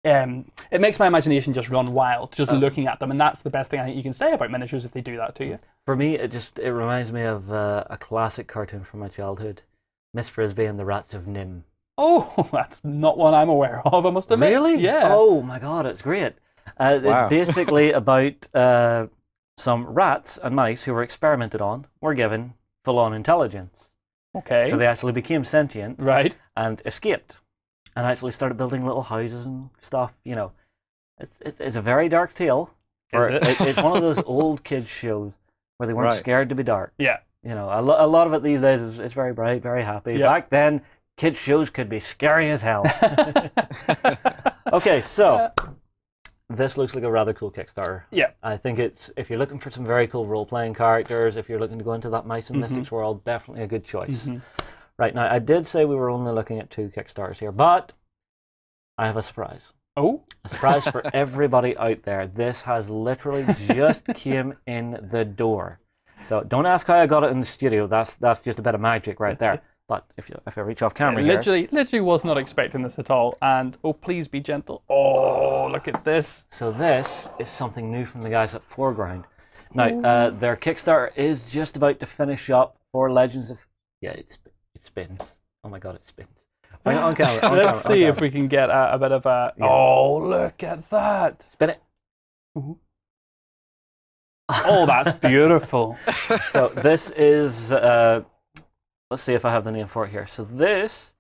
it makes my imagination just run wild, just looking at them, and that's the best thing I think you can say about miniatures if they do that to you. For me, it reminds me of a classic cartoon from my childhood, Miss Frisbee and the Rats of Nim. Oh, that's not one I'm aware of, I must admit. Really? Yeah. Oh my god, it's great. It's basically about some rats and mice who were experimented on, were given full-on intelligence. Okay. So they actually became sentient. Right. And escaped. And actually started building little houses and stuff. You know, it's a very dark tale. It's one of those old kids shows where they weren't scared to be dark. Yeah. You know, a lot of it these days is very bright, very happy. Yeah. Back then, kids shows could be scary as hell. Okay, so this looks like a rather cool Kickstarter. Yeah. I think if you're looking for some very cool role-playing characters, if you're looking to go into that Mice and Mystics world, definitely a good choice. Right, now, I did say we were only looking at 2 Kickstarters here, but I have a surprise. Oh? A surprise for everybody out there. This has literally just came in the door. So don't ask how I got it in the studio. That's just a bit of magic right there. But if I reach off camera here... Literally was not expecting this at all. And, oh, please be gentle. Oh, look at this. So this is something new from the guys at Foreground. Now, their Kickstarter is just about to finish up for Legends of... Yeah, it spins. Oh my god, it spins. On camera. Let's see if we can get a bit of a... Yeah. Oh, look at that. Spin it. Oh, that's beautiful. So this is... let's see if I have the name for it here. So this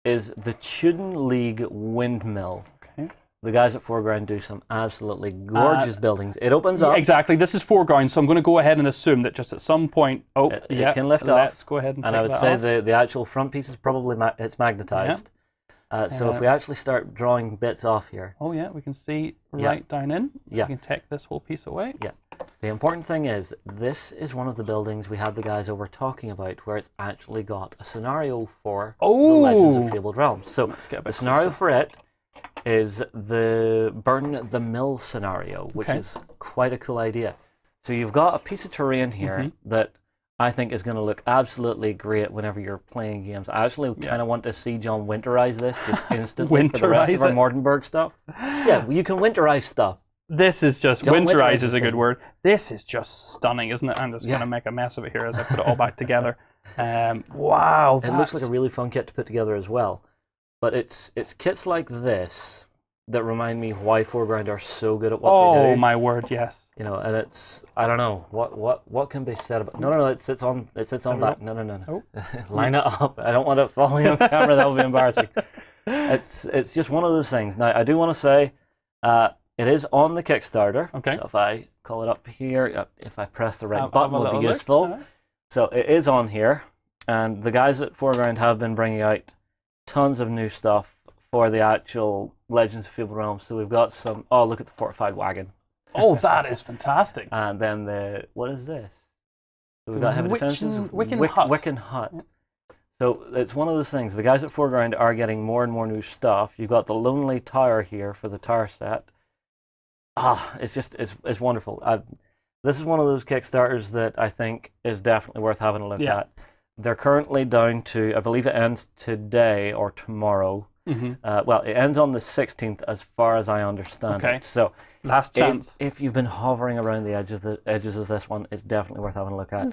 is the Tudun League Windmill. Okay. The guys at Foreground do some absolutely gorgeous buildings. It opens up. Exactly. This is Foreground, so I'm going to go ahead and assume that just at some point... Oh, it can lift off. Let's go ahead and I would say the actual front piece is probably it's magnetized. Yeah. So if we actually start drawing bits off here... Oh yeah, we can see right down in. Yeah. We can take this whole piece away. Yeah. The important thing is, this is one of the buildings we had the guys over talking about where it's actually got a scenario for the Legends of Fabled Realms. So the scenario for it is the Burn the Mill scenario, which is quite a cool idea. So you've got a piece of terrain here that I think is going to look absolutely great whenever you're playing games. I actually kind of want to see John winterize this just instantly for the rest of our Mortenberg stuff. Yeah, you can winterize stuff. This is just, winterize is a good word. This is just stunning, isn't it? I'm just going to make a mess of it here as I put it all back together. Wow. It looks like a really fun kit to put together as well. But it's kits like this that remind me why Foreground are so good at what they do. Oh my word, yes. You know, and it's, I don't know, what can be said about... No, it sits on back. No. Oh. Line it up. I don't want it falling on camera. That would be embarrassing. It's just one of those things. Now, I do want to say... it is on the Kickstarter. Okay. So if I call it up here, if I press the right button, will be useful. Right. So it is on here, and the guys at Foreground have been bringing out tons of new stuff for the actual Legends of Fabled Realms. So we've got some. Oh, look at the fortified wagon. Oh, that is fantastic. And then what is this? So we've got heavy defenses. Wiccan Hut. So it's one of those things. The guys at Foreground are getting more and more new stuff. You've got the Lonely Tower here for the tower set. It's wonderful. This is one of those Kickstarters that I think is definitely worth having a look at. They're currently down to, I believe it ends today or tomorrow. Well, it ends on the 16th as far as I understand it. So last chance. If you've been hovering around the edges of this one, it's definitely worth having a look at.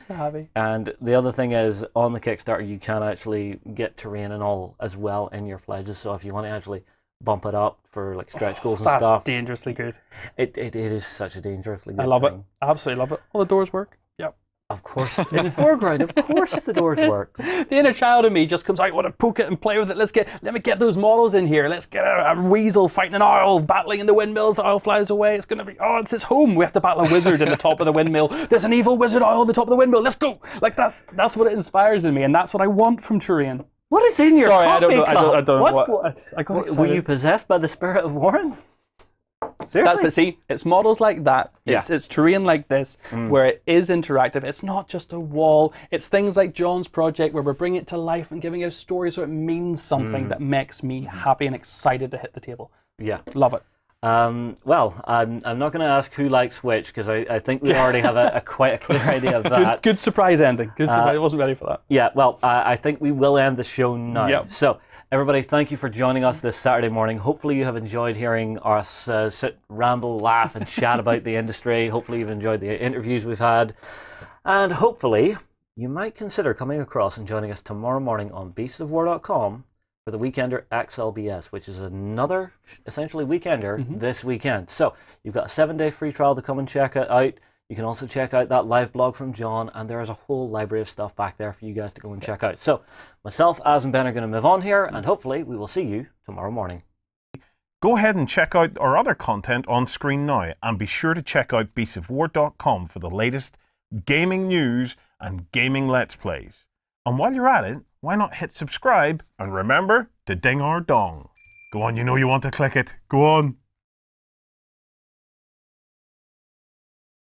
And the other thing is, on the Kickstarter, you can actually get terrain and all as well in your pledges. So if you want to actually bump it up for like stretch goals and That's stuff. dangerously good. It is such a dangerously good I love thing. it. I absolutely love it. All the doors work. Yep. Of course, it's Foreground. Of course, the doors work. The inner child of me just comes out, want to poke it and play with it. Let me get those models in here. Let's get a weasel fighting an owl, battling in the windmills. The owl flies away. It's gonna be, it's its home. We have to battle a wizard in the top of the windmill. There's an evil wizard owl on the top of the windmill. Let's go. Like that's what it inspires in me, and that's what I want from Terrain. What is in your Sorry, coffee I don't know. cup? I don't know what. I got excited. Were you possessed by the spirit of Warren? Seriously? But see, it's models like that. It's terrain like this, where it is interactive. It's not just a wall. It's things like John's project, where we're bringing it to life and giving it a story so it means something that makes me happy and excited to hit the table. Yeah. Love it. Well, I'm not going to ask who likes which, because I think we already have a quite a clear idea of that. Good surprise ending. Good surprise. I wasn't ready for that. Yeah, well, I think we will end the show now. Yep. So, everybody, thank you for joining us this Saturday morning. Hopefully you have enjoyed hearing us sit, ramble, laugh, and chat about the industry. Hopefully you've enjoyed the interviews we've had. And hopefully you might consider coming across and joining us tomorrow morning on beastsofwar.com for the Weekender XLBS, which is another, essentially, Weekender this weekend. So, you've got a 7-day free trial to come and check it out. You can also check out that live blog from John, and there is a whole library of stuff back there for you guys to go and check out. So, myself, Az, and Ben are going to move on here, and hopefully we will see you tomorrow morning. Go ahead and check out our other content on screen now, and be sure to check out beastsofwar.com for the latest gaming news and gaming Let's Plays. And while you're at it, why not hit subscribe, and remember to ding our dong. Go on, you know you want to click it. Go on.